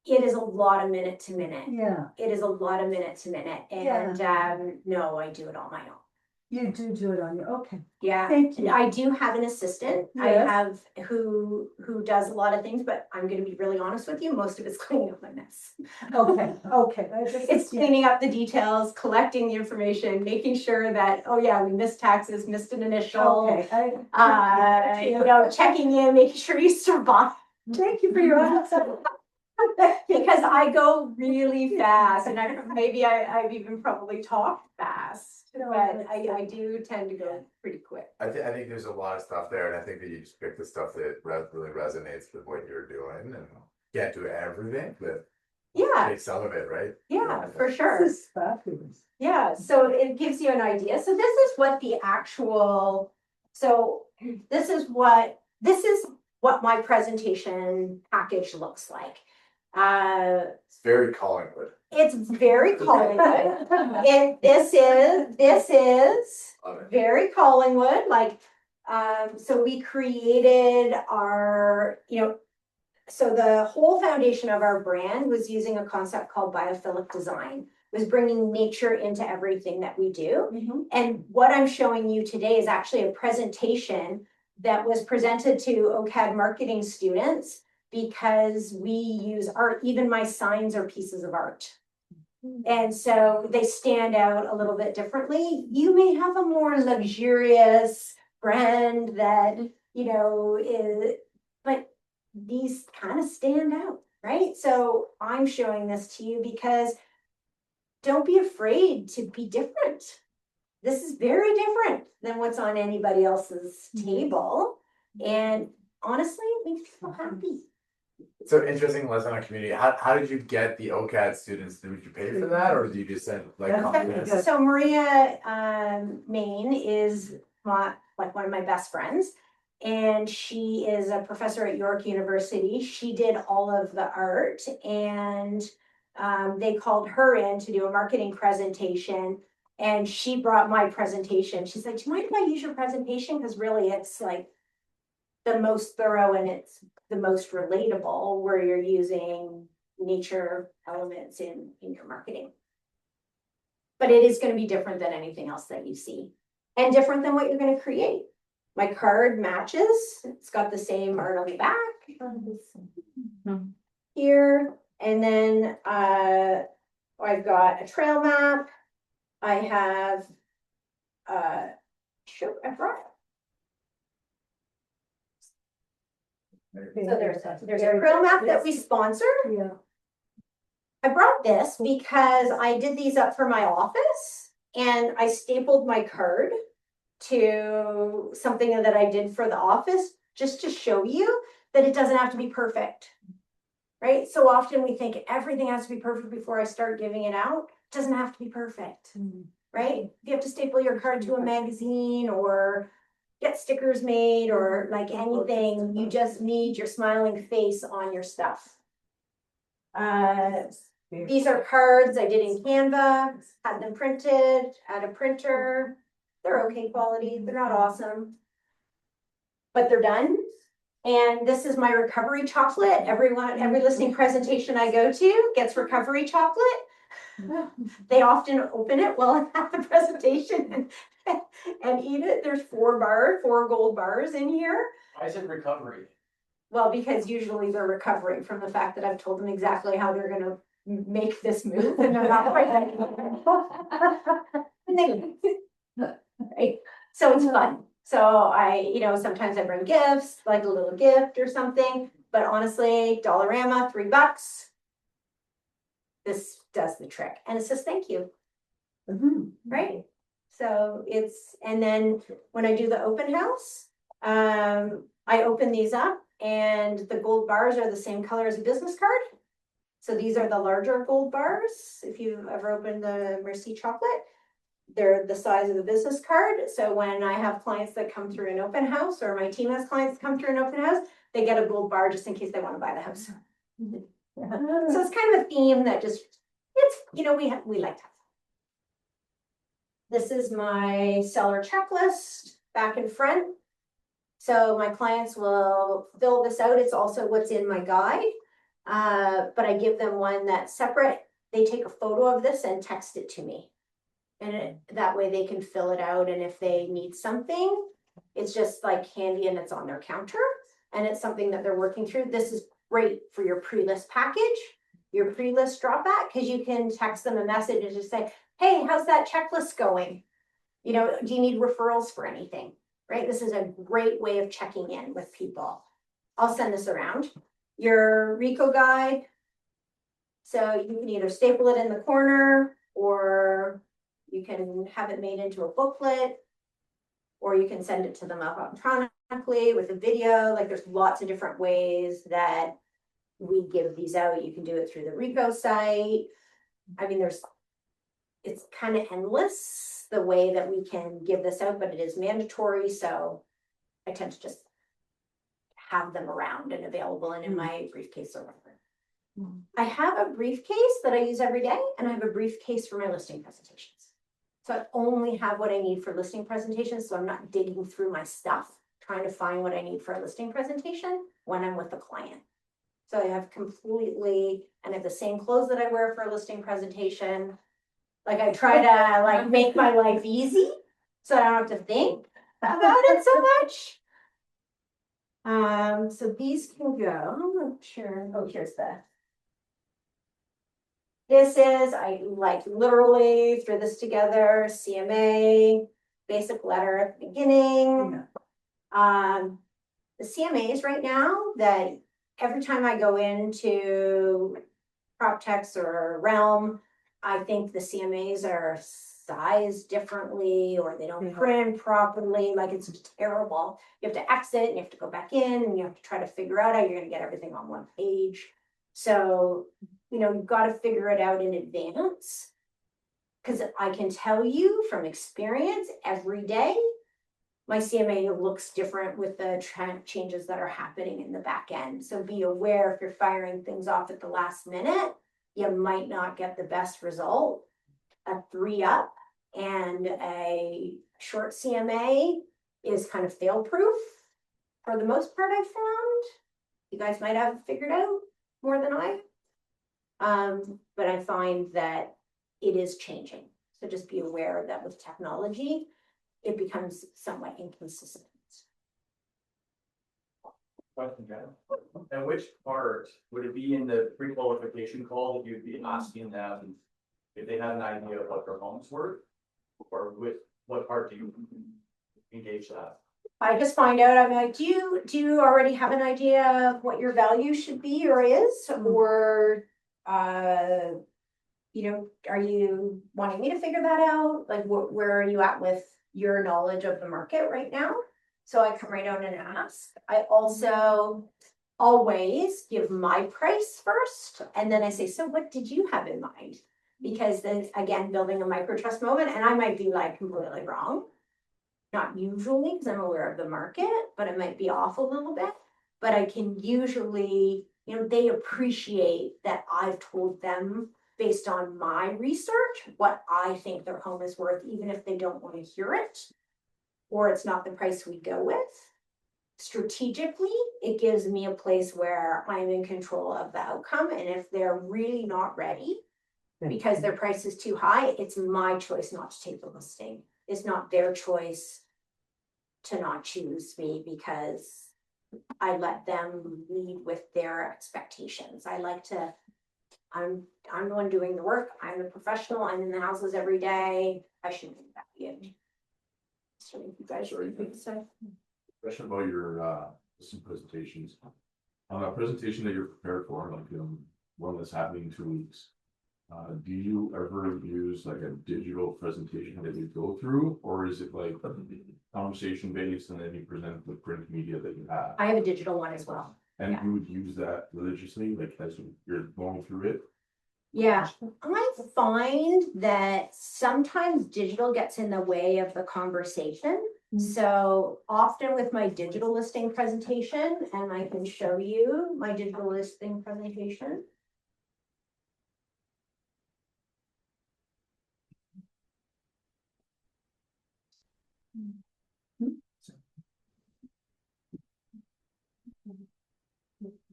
it is a lot of minute to minute. Yeah, It is a lot of minute to minute, and no, I do it on my own. you do it on your, okay, Yeah, thank you. I do have an assistant. I Yes. have who does a lot of things, but I'm gonna be really honest with you, most of it's cleaning up my mess. Okay, I just. It's cleaning up the details, collecting the information, making sure that, oh yeah, we missed taxes, missed an initial. Okay, You know, checking in, making sure you survive. thank you for your answer. Because I go really fast, and I've even probably talked fast, No, but that's I do tend to go pretty quick. I think there's a lot of stuff there, and I think that you just pick the stuff that really resonates with what you're doing, and can't do everything, but Yeah, take some of it, right? yeah, for This sure. is fabulous. Yeah, so it gives you an idea. So this is what the actual, this is what my presentation package looks like. It's very Collingwood. It's very Collingwood. This is Love it. very Collingwood, like, so we created our, so the whole foundation of our brand was using a concept called biophilic design, was bringing nature into everything that we do. Mhm. And what I'm showing you today is actually a presentation that was presented to OCAD marketing students, because we use art. Even my signs are pieces of art. And so they stand out a little bit differently. You may have a more luxurious brand that, is, but these kind of stand out, right? So I'm showing this to you because don't be afraid to be different. This is very different than what's on anybody else's table. And honestly, it makes people happy. So interesting lesson on community. How did you get the OCAD students? Did you pay for that, or did you just send like That's compliments? So Maria Main is one of my best friends, and she is a professor at York University. She did all of the art, and they called her in to do a marketing presentation, and she brought my presentation. She's like, "Do you mind if I use your presentation? Because really, it's like the most thorough and it's the most relatable, where you're using nature elements in your marketing." But it is going to be different than anything else that you see, and different than what you're going to create. My card matches. It's got the same art on the back here. And then I've got a trail map. I have I brought it. So there's a trail map that we sponsor. Yeah. I brought this because I did these up for my office, and I stapled my card to something that I did for the office, just to show you that it doesn't have to be perfect, right? So often we think everything has to be perfect before I start giving it out. It doesn't have to be perfect, right? If you have to staple your card to a magazine or get stickers made or like anything, you just need your smiling face on your stuff. These are cards I did in Canva, had them printed at a printer. They're okay quality, they're not awesome, but they're done. And this is my recovery chocolate. Every listing presentation I go to gets recovery chocolate. They often open it while I'm at the presentation and eat it. There's 4 gold bars in here. Why is it recovery? Well, because usually they're recovering from the fact that I've told them exactly how they're gonna make this move, and they're not quite ready. And they, right? So it's fun. So sometimes I bring gifts, like a little gift or something, but honestly, Dollarama, $3. This does the trick. And it says, thank you, right? So and then when I do the open house, I open these up and the gold bars are the same color as a business card. So these are the larger gold bars. If you've ever opened the Mercy chocolate, they're the size of a business card. So when I have clients that come through an open house, or my team has clients that come through an open house, they get a gold bar just in case they want to buy the house. So it's kind of a theme that we like to have. This is my seller checklist back and front. So my clients will fill this out. It's also what's in my guide. But I give them one that's separate. They take a photo of this and text it to me. And that way they can fill it out. And if they need something, it's just like handy and it's on their counter. And it's something that they're working through. This is great for your pre-list package, your pre-list drop back, because you can text them a message and just say, hey, how's that checklist going? Do you need referrals for anything? Right? This is a great way of checking in with people. I'll send this around. Your RICO guide. So you can either staple it in the corner, or you can have it made into a booklet, or you can send it to them electronically with a video. Like there's lots of different ways that we give these out. You can do it through the RICO site. I mean, it's kind of endless the way that we can give this out, but it is mandatory. So I tend to just have them around and available and in my briefcase or whatever. I have a briefcase that I use every day, and I have a briefcase for my listing presentations. So I only have what I need for listing presentations. So I'm not digging through my stuff, trying to find what I need for a listing presentation when I'm with a client. So I have I have the same clothes that I wear for a listing presentation. Like I try to make my life easy so I don't have to think about it so much. So these can go, I'm not sure. Oh, here's I literally threw this together, CMA, basic letter at the beginning. The CMAs right now, that every time I go into PropTex or Realm, I think the CMAs are sized differently, or they don't print properly. Like it's terrible. You have to exit and you have to go back in and you have to try to figure out how you're going to get everything on one page. So, you've got to figure it out in advance. Because I can tell you from experience, every day, my CMA looks different with the changes that are happening in the back end. So be aware if you're firing things off at the last minute, you might not get the best result. A 3-up and a short CMA is kind of fail-proof for the most part, I've found. You guys might have figured out more than I. But I find that it is changing. So just be aware that with technology, it becomes somewhat inconsistent. Question, Jen. And which part would it be in the pre-qualification call that you'd be asking them if they had an idea of what their home's worth? Or what part do you engage that? I just find out, I'm like, do you already have an idea of what your value should be or is? Or, are you wanting me to figure that out? Like, where are you at with your knowledge of the market right now? So I come right out and ask. I also always give my price first. And then I say, so what did you have in mind? Because then again, building a micro trust moment, and I might be completely wrong. Not usually, because I'm aware of the market, but it might be off a little bit. But I can usually, they appreciate that I've told them based on my research what I think their home is worth, even if they don't want to hear it, or it's not the price we go with. Strategically, it gives me a place where I'm in control of the outcome. And if they're really not ready because their price is too high, it's my choice not to take the listing. It's not their choice to not choose me because I let them lead with their expectations. I'm the one doing the work. I'm the professional. I'm in the houses every day. I should be valued. So if you guys are anything to say? Question about your some presentations. On a presentation that you're prepared for, like one that's happening in 2 weeks. Do you ever use like a digital presentation that you go through, or is it like conversation based and then you present the print media that you have? I have a digital one as well. And yeah. you would use that religiously, like as you're going through it? Yeah, I find that sometimes digital gets in the way of the conversation. So often with my digital listing presentation, and I can show you my digital listing presentation.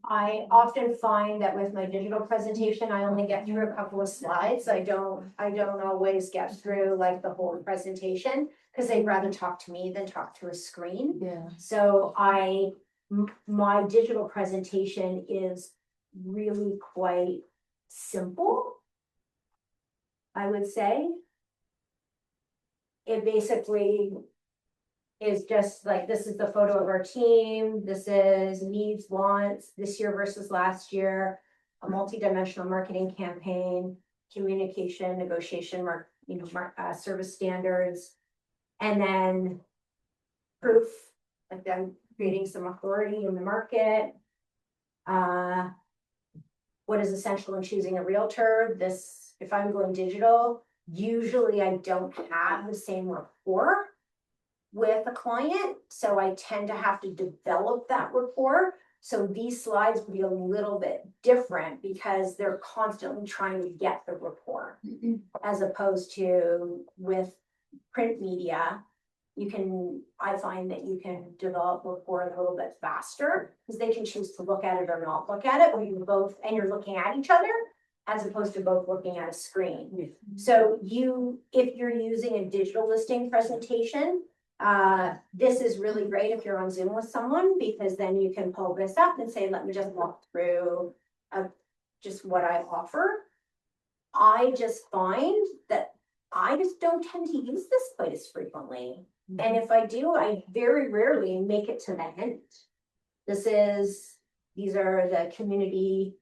I often find that with my digital presentation, I only get through a couple of slides. I don't always get through like the whole presentation because they'd rather talk to me than talk to a screen. Yeah. So my digital presentation is really quite simple, I would say. It basically is just like, this is the photo of our team, this is needs, wants, this year versus last year, a multi-dimensional marketing campaign, communication, negotiation, service standards, and then proof, like them creating some authority in the market. What is essential in choosing a realtor? This, if I'm going digital, usually I don't have the same rapport with a client, so I tend to have to develop that rapport. So these slides will be a little bit different because they're constantly trying to get the rapport, as opposed to with print media. I find that you can develop rapport a little bit faster because they can choose to look at it or not look at it, or you both, and you're looking at each other as opposed to both looking at a screen. So if you're using a digital listing presentation, this is really great if you're on Zoom with someone, because then you can pull this up and say, let me just walk through just what I offer. I just find that I just don't tend to use this quite as frequently. And if I do, I very rarely make it to the end. These are the community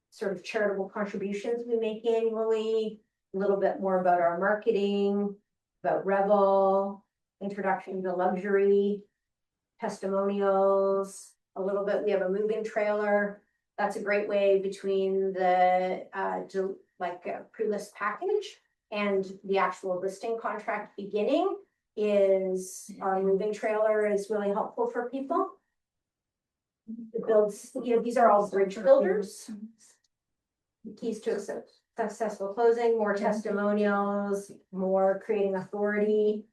sort of charitable contributions we make annually, a little bit more about our marketing, about Revel, introduction to luxury, testimonials, a little bit, we have a moving trailer. That's a great way between the pre-list package and the actual listing contract beginning is our moving trailer is really helpful for people. It builds, these are all bridge builders. Keys to a successful closing, more testimonials, more creating authority.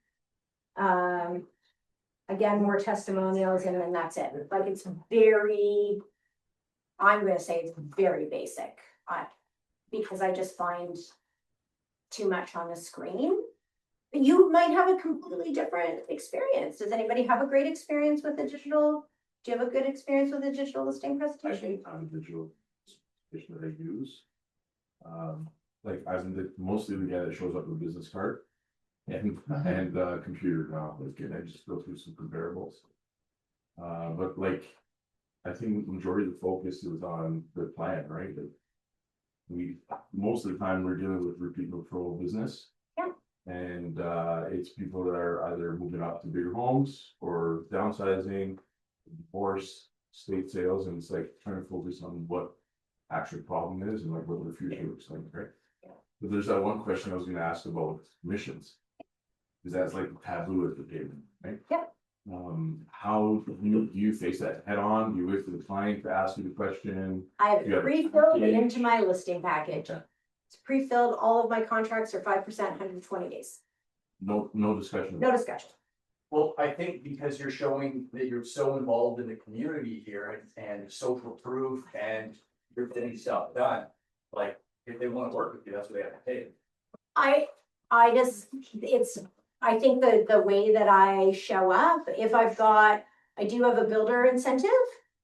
Again, more testimonials, and then that's it. Like it's very, I'm gonna say it's very basic. Because I just find too much on the screen. You might have a completely different experience. Does anybody have a great experience with the digital? Do you have a good experience with the digital listing I presentation? think on digital presentation that I use. Like I'm mostly the guy that shows up with a business card and computer now, like, and I just go through some comparables. But like, I think the majority of the focus is on the plan, right? Like, most of the time we're dealing with repeat referral business. Yeah. And it's people that are either moving up to bigger homes or downsizing, divorce, estate sales, and it's like trying to focus on what actual problem is and like what the future looks like, right? Yeah. But there's that one question I was gonna ask about commissions. Because that's like taboo at the table, right? Yeah. How do you face that head on? Do you wait for the client to ask you the question? I have You have it pre-filled package. into my listing package. Okay. It's pre-filled, all of my contracts are 5%, 120 days, No discussion. no discussion. Well, I think because you're showing that you're so involved in the community here and social proof and you're getting stuff done, like if they want to work with you, that's what they have to pay. I think the way that I show up, if I do have a builder incentive,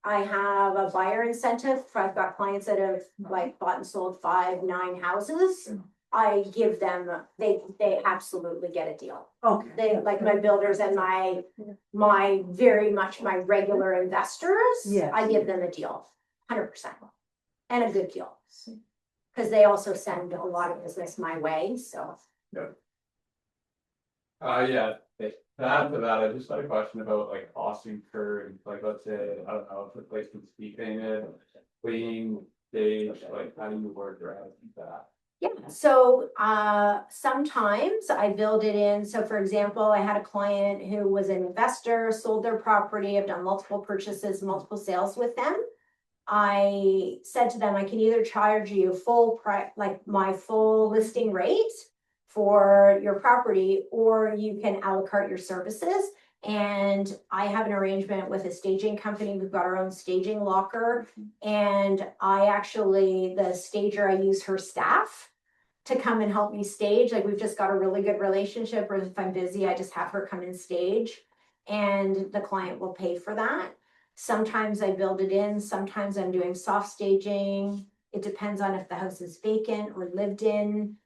I have a buyer incentive. I've got clients that have like bought and sold 5, 9 houses. I give them, they absolutely get a deal. Okay. They, like my builders and my very much my regular investors, Yes. I give them a deal, 100%. And a good deal. Cause they also send a lot of business my way, so. Yeah, to add to that, I just had a question about like cost incurred, like, let's say, I don't know, if the place needs to be painted, clean, stage, like, how do you work around that? Yeah, so sometimes I build it in. So for example, I had a client who was an investor, sold their property, I've done multiple purchases, multiple sales with them. I said to them, I can either charge you full price, like my full listing rate for your property, or you can a la carte your services. And I have an arrangement with a staging company. We've got our own staging locker. And I actually, the stager, I use her staff to come and help me stage. Like we've just got a really good relationship, or if I'm busy, I just have her come and stage and the client will pay for that. Sometimes I build it in, sometimes I'm doing soft staging. It depends on if the house is vacant or lived in.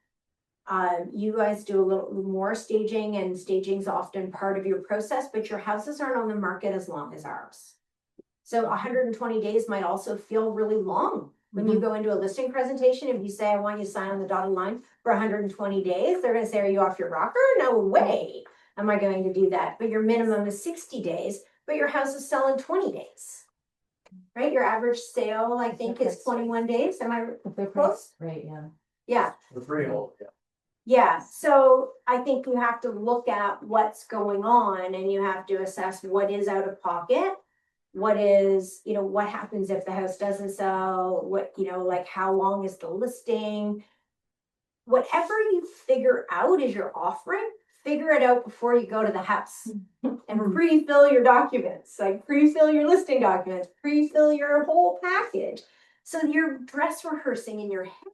You guys do a little more staging, and staging's often part of your process, but your houses aren't on the market as long as ours. So 120 days might also feel really long. When you go into a listing presentation, if you say, I want you to sign on the dotted line for 120 days, they're gonna say, are you off your rocker? No way am I going to do that. But your minimum is 60 days, but your house is selling 20 days. Right? Your average sale, I think, is 21 days. Am I close? Right, yeah. Yeah. The freehold, yeah. Yeah, so I think you have to look at what's going on and you have to assess what is out of pocket. What is, what happens if the house doesn't sell? What, like how long is the listing? Whatever you figure out is your offering, figure it out before you go to the house. And pre-fill your documents, like pre-fill your listing documents, pre-fill your whole package. So you're dress rehearsing in your head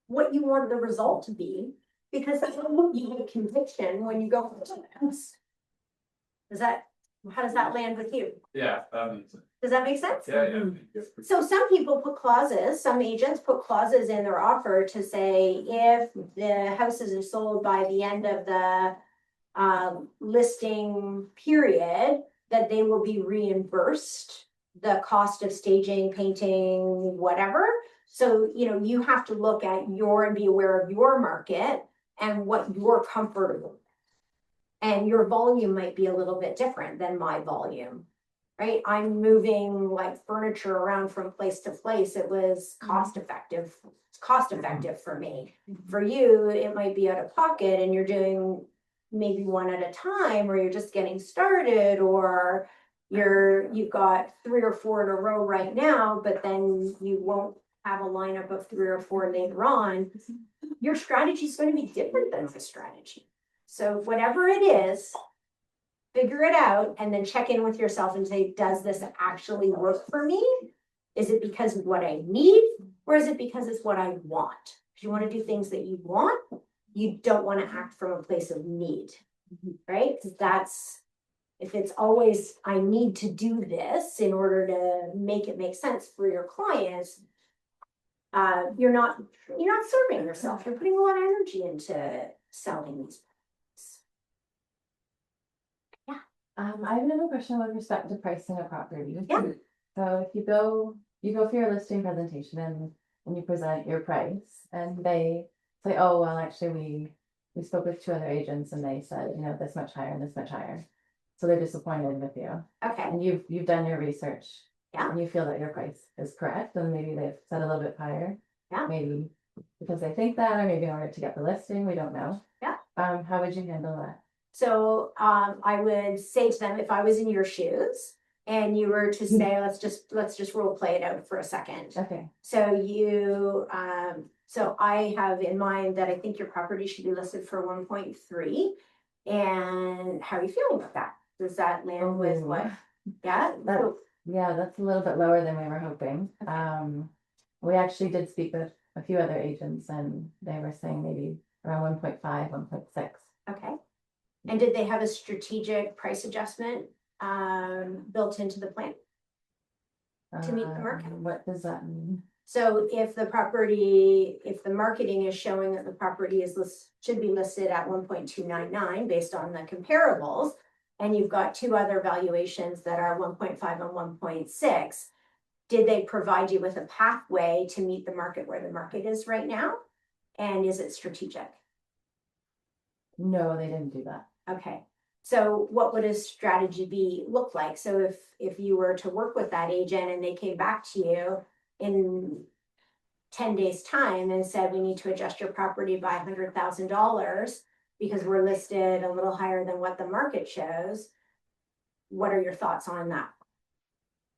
what you want the result to be, because that's what you get conviction when you go to the house. How does that land with you? Yeah, that makes sense. Does that make sense? Yeah. So some people put clauses, some agents put clauses in their offer to say, if the houses are sold by the end of the listing period, that they will be reimbursed the cost of staging, painting, whatever. So, you have to look at and be aware of your market and what you're comfortable with. And your volume might be a little bit different than my volume, right? I'm moving like furniture around from place to place. It was cost effective. It's cost effective for me. For you, it might be out of pocket and you're doing maybe one at a time, or you're just getting started, or you've got 3 or 4 in a row right now, but then you won't have a lineup of 3 or 4 later on. Your strategy is going to be different than the strategy. So whatever it is, figure it out and then check in with yourself and say, does this actually work for me? Is it because of what I need, or is it because it's what I want? If you want to do things that you want, you don't want to act from a place of need, right? Because if it's always, I need to do this in order to make it make sense for your clients, you're not serving yourself. You're putting a lot of energy into selling these. I have another question with respect to pricing a property. Yeah. So if you go for your listing presentation and you present your price, and they say, oh, well, actually we spoke with 2 other agents and they said, this much higher and this much higher. So they're disappointed with you. Okay. And you've done your research. Yeah. And you feel that your price is correct, and maybe they've set a little bit higher. Yeah. Maybe because they think that, or maybe in order to get the listing, we don't know. Yeah. How would you handle that? So I would say to them, if I was in your shoes and you were to say, let's just role play it out for a second. Okay. So so I have in mind that I think your property should be listed for 1.3. And how are you feeling about that? Does that land with what? Yeah. That's a little bit lower than we were hoping. We actually did speak with a few other agents and they were saying maybe around 1.5, 1.6. Okay. And did they have a strategic price adjustment built into the plan to meet the market? What does that mean? So if the marketing is showing that the property should be listed at 1.299 based on the comparables, and you've got two other valuations that are 1.5 and 1.6, did they provide you with a pathway to meet the market where the market is right now? And is it strategic? No, they didn't do that. Okay, so what would a strategy look like? So if you were to work with that agent and they came back to you in 10 days' time and said, we need to adjust your property by $100,000 because we're listed a little higher than what the market shows, what are your thoughts on that?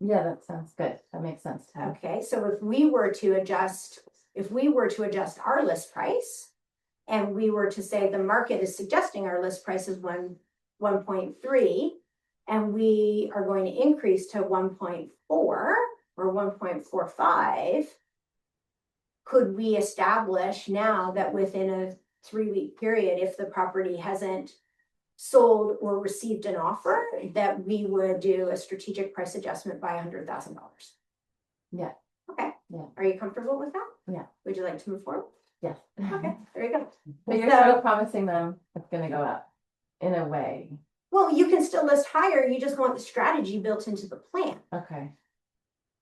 Yeah, that sounds good. That makes sense to me. Okay, so if we were to adjust our list price, and we were to say the market is suggesting our list price is 1.3, and we are going to increase to 1.4 or 1.45, could we establish now that within a 3-week period, if the property hasn't sold or received an offer, that we would do a strategic price adjustment by $100,000? Yeah. Okay. Yeah. Are you comfortable with that? Yeah. Would you like to move forward? Yes. Okay, there you go. But you're So- still promising them it's gonna go up in a way. Well, you can still list higher, you just want the strategy built into the plan, Okay.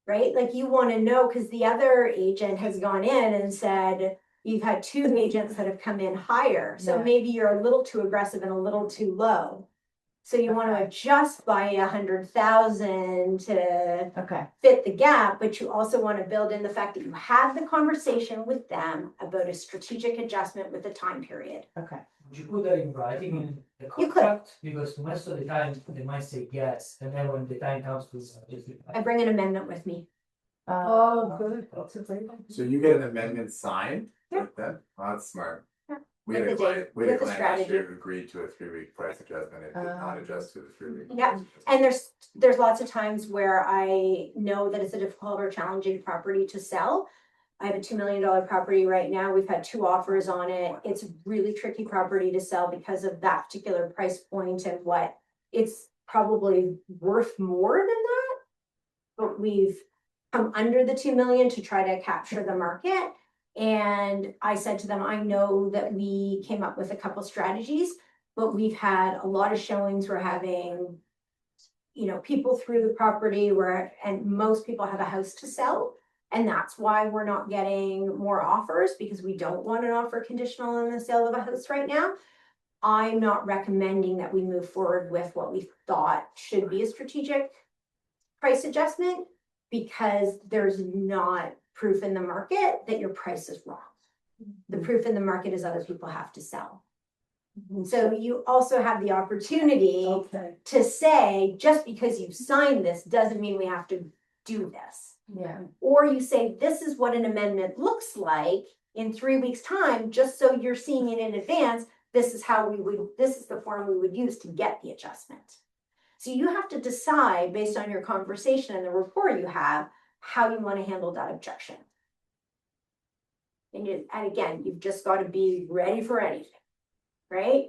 right? Like you want to know, because the other agent has gone in and said, you've had 2 agents that have come in higher, so Yeah. maybe you're a little too aggressive and a little too low. So you want to adjust by 100,000 to Okay. fit the gap, but you also want to build in the fact that you had the conversation with them about a strategic adjustment with a time period. Okay. Would you put that in writing in the You could. contract? Because most of the time, they might say yes, and then when the time comes to I bring an amendment with me. Oh, good, that's a great idea. So you get an amendment signed Yeah. like that? Oh, that's smart. Yeah. We had With a the client, date, we had a with the client last year strategy. who agreed to a 3-week price adjustment, it did not adjust to the 3-week. Yeah. And there's lots of times where I know that it's a difficult or challenging property to sell. I have a $2 million property right now. We've had 2 offers on it. It's a really tricky property to sell because of that particular price point and what it's probably worth more than that. But we've come under the 2 million to try to capture the market. And I said to them, I know that we came up with a couple strategies, but we've had a lot of showings. We're having, people through the property and most people have a house to sell. And that's why we're not getting more offers, because we don't want an offer conditional on the sale of a house right now. I'm not recommending that we move forward with what we thought should be a strategic price adjustment, because there's not proof in the market that your price is wrong. The proof in the market is other people have to sell. So you also have the opportunity Okay, to say, just because you've signed this doesn't mean we have to do this. Yeah. Or you say, this is what an amendment looks like in 3 weeks' time, just so you're seeing it in advance. This is the form we would use to get the adjustment. So you have to decide based on your conversation and the rapport you have, how you want to handle that objection. And again, you've just got to be ready for anything, right?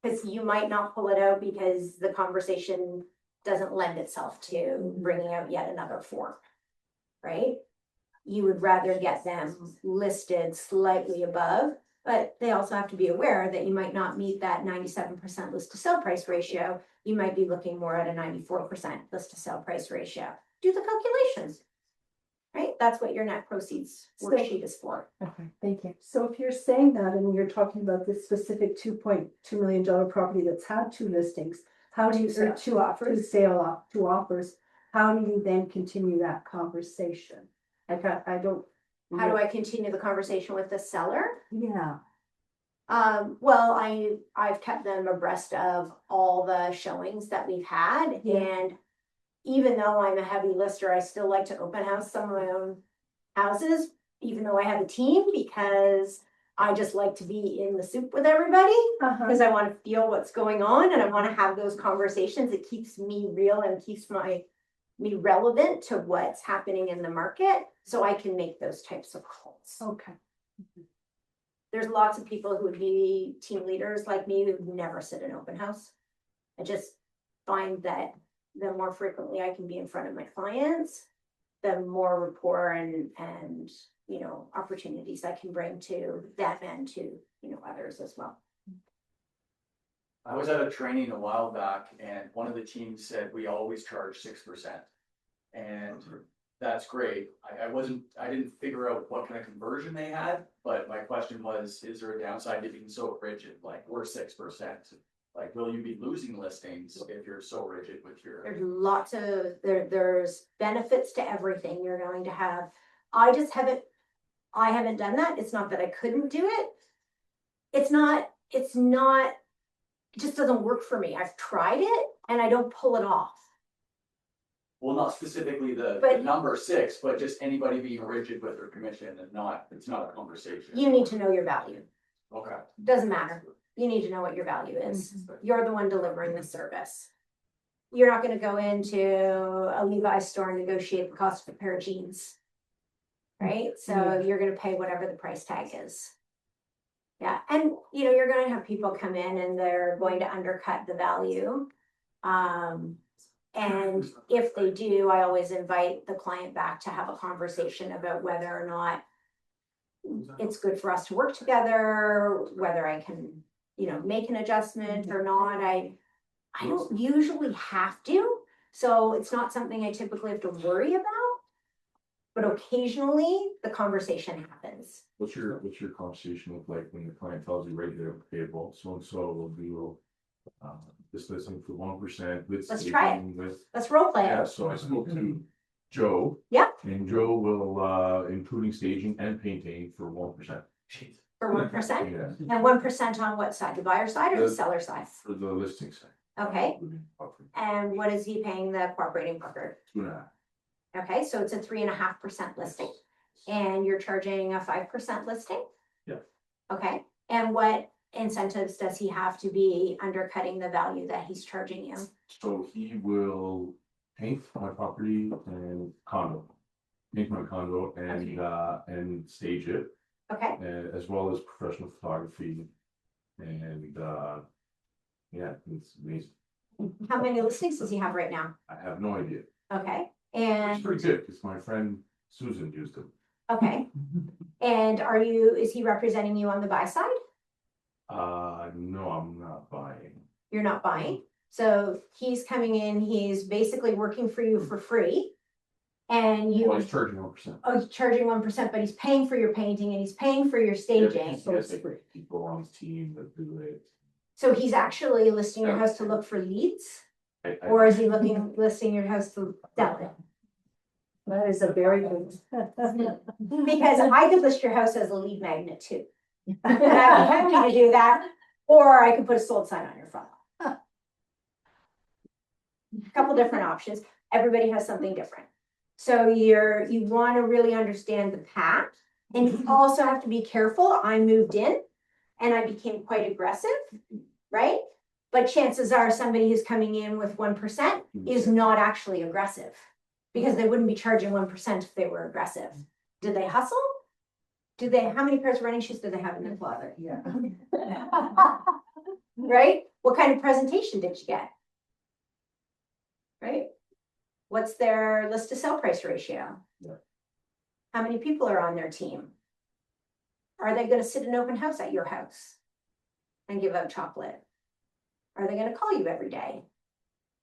Because you might not pull it out because the conversation doesn't lend itself to bringing out yet another form, right? You would rather get them listed slightly above, but they also have to be aware that you might not meet that 97% list to sell price ratio. You might be looking more at a 94% list to sell price ratio. Do the calculations, right? That's what your net proceeds worksheet is for. Okay. Thank you. so if you're saying that and you're talking about this specific $2.2 million property that's had 2 listings, how do you, or 2 offers, two offers, how do you then continue that conversation? I don't. How do I continue the conversation with the seller? Yeah, Well, I've kept them abreast of all the showings that we've had, Yeah. and even though I'm a heavy lister, I still like to open house some of my own houses, even though I have a team, because I just like to be in the soup with everybody, because I want to feel what's going on and I want to have those conversations. It keeps me real and keeps me relevant to what's happening in the market, so I can make those types of calls. okay. There's lots of people who would be team leaders like me who never sit in open house. I just find that the more frequently I can be in front of my clients, the more rapport and, you know, opportunities I can bring to them and to, you know, others as well. I was at a training a while back and one of the teams said we always charge 6%. And that's great. I didn't figure out what kind of conversion they had, but my question was, is there a downside to being so rigid? Like, we're 6%. Like, will you be losing listings if you're so rigid with your? There's lots of, there's benefits to everything you're going to have. I haven't done that. It's not that I couldn't do it. It's not, it just doesn't work for me. I've tried it and I don't pull it off. Well, not specifically the But- number 6, but just anybody being rigid with their commission and it's not a conversation. You need to know your value. Okay. Doesn't matter. You need to know what your value is. You're the one delivering the service. You're not gonna go into a Levi's store and negotiate the cost of a pair of jeans. Right? So you're gonna pay whatever the price tag is. Yeah, and you know, you're gonna have people come in and they're going to undercut the value. And if they do, I always invite the client back to have a conversation about whether or not it's good for us to work together, whether I can, you know, make an adjustment or not. I don't usually have to, so it's not something I typically have to worry about. But occasionally the conversation happens. What's your conversation look like when the client tells you right there, payable, so and so will do this listing for 1% with. Let's try it. With, Let's role play yeah, it. so I spoke to Joe. Yeah. And Joe will including staging and painting for 1%. For 1%, Yeah, and 1% on what side, the buyer side or the seller side? for the listing side. Okay, and what is he paying the cooperating broker? 2.5. Okay, so it's a 3.5% listing, and you're charging a 5% listing? Yeah. Okay, and what incentives does he have to be undercutting the value that he's charging you? So he will paint my property and condo. Paint my condo and stage it, Okay, as well as professional photography. And yeah, it's amazing. how many listings does he have right now? I have no idea. Okay, It's and, pretty good because my friend Susan used them. okay, and is he representing you on the buy side? No, I'm not buying. You're not buying. So he's coming in, he's basically working for you for free. And you, Well, he's charging 1%. oh, he's charging 1%, but he's paying for your painting and he's paying for your staging. So it's like people on his team that do it. So he's actually listing your house to look for leads? I- Or is he listing your house to sell it? That is a very good. Because I could list your house as a lead magnet too. And I'd be happy to do that, or I could put a sold sign on your front lawn. A couple different options. Everybody has something different. So you want to really understand the path, and you also have to be careful. I moved in and I became quite aggressive, right? But chances are somebody who's coming in with 1% is not actually aggressive, because they wouldn't be charging 1% if they were aggressive. Did they hustle? How many pairs of running shoes do they have in their closet? Yeah. Right? What kind of presentation did you get? Right? What's their list to sell price ratio? Yeah. How many people are on their team? Are they gonna sit in open house at your house and give out chocolate? Are they gonna call you every day,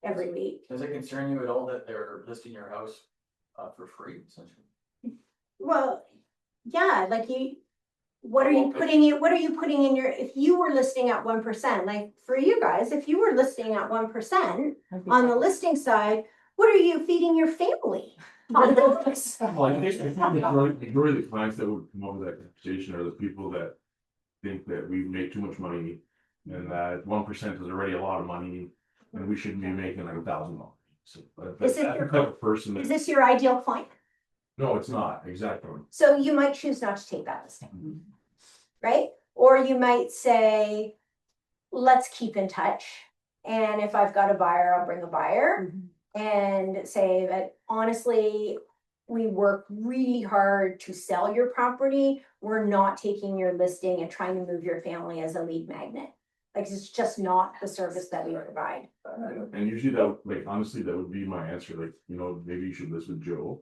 every week? Does it concern you at all that they're listing your house for free, essentially? Well, yeah, like what are you putting in your, if you were listing at 1%, like for you guys, if you were listing at 1% on the listing side, what are you feeding your family? On those? Well, I think the majority of the clients that would come up with that conversation are the people that think that we make too much money and that 1% is already a lot of money and we shouldn't be making like $1,000. So, Is it that's the type of person Is that, this your ideal client? no, it's not, exactly. So you might choose not to take that listing, right? Or you might say, let's keep in touch. And if I've got a buyer, I'll bring a buyer and say that honestly, we work really hard to sell your property. We're not taking your listing and trying to move your family as a lead magnet. Like, it's just not the service that we provide. And usually that, like, honestly, that would be my answer, like, maybe you should list with Joe.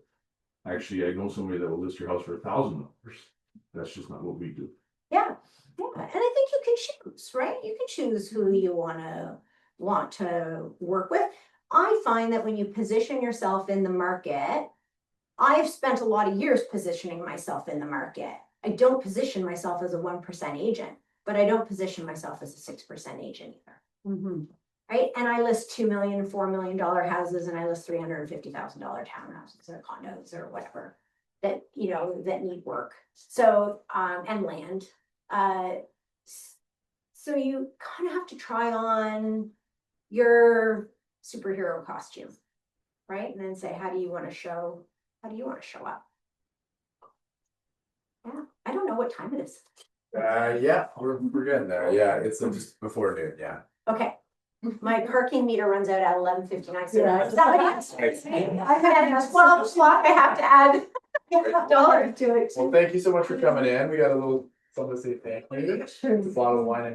Actually, I know somebody that will list your house for $1,000. That's just not what we do. Yeah, yeah, and I think you can choose, right? You can choose who you want to work with. I find that when you position yourself in the market, I've spent a lot of years positioning myself in the market. I don't position myself as a 1% agent, but I don't position myself as a 6% agent either. Mhm. Right? And I list $2 million, $4 million houses, and I list $350,000 townhouses or condos or whatever that, that need work. So, and land. So you kind of have to try on your superhero costume, right? And then say, how do you want to show up? Yeah, I don't know what time it is. Yeah, we're getting there. Yeah, it's just before noon, yeah. Okay. My parking meter runs out at 11:59, so Yeah. somebody has to. I had 12 o'clock, I have to add $1 to it. Well, thank you so much for coming in. We got a little something to say thank you. Sure. It's a bottle of wine and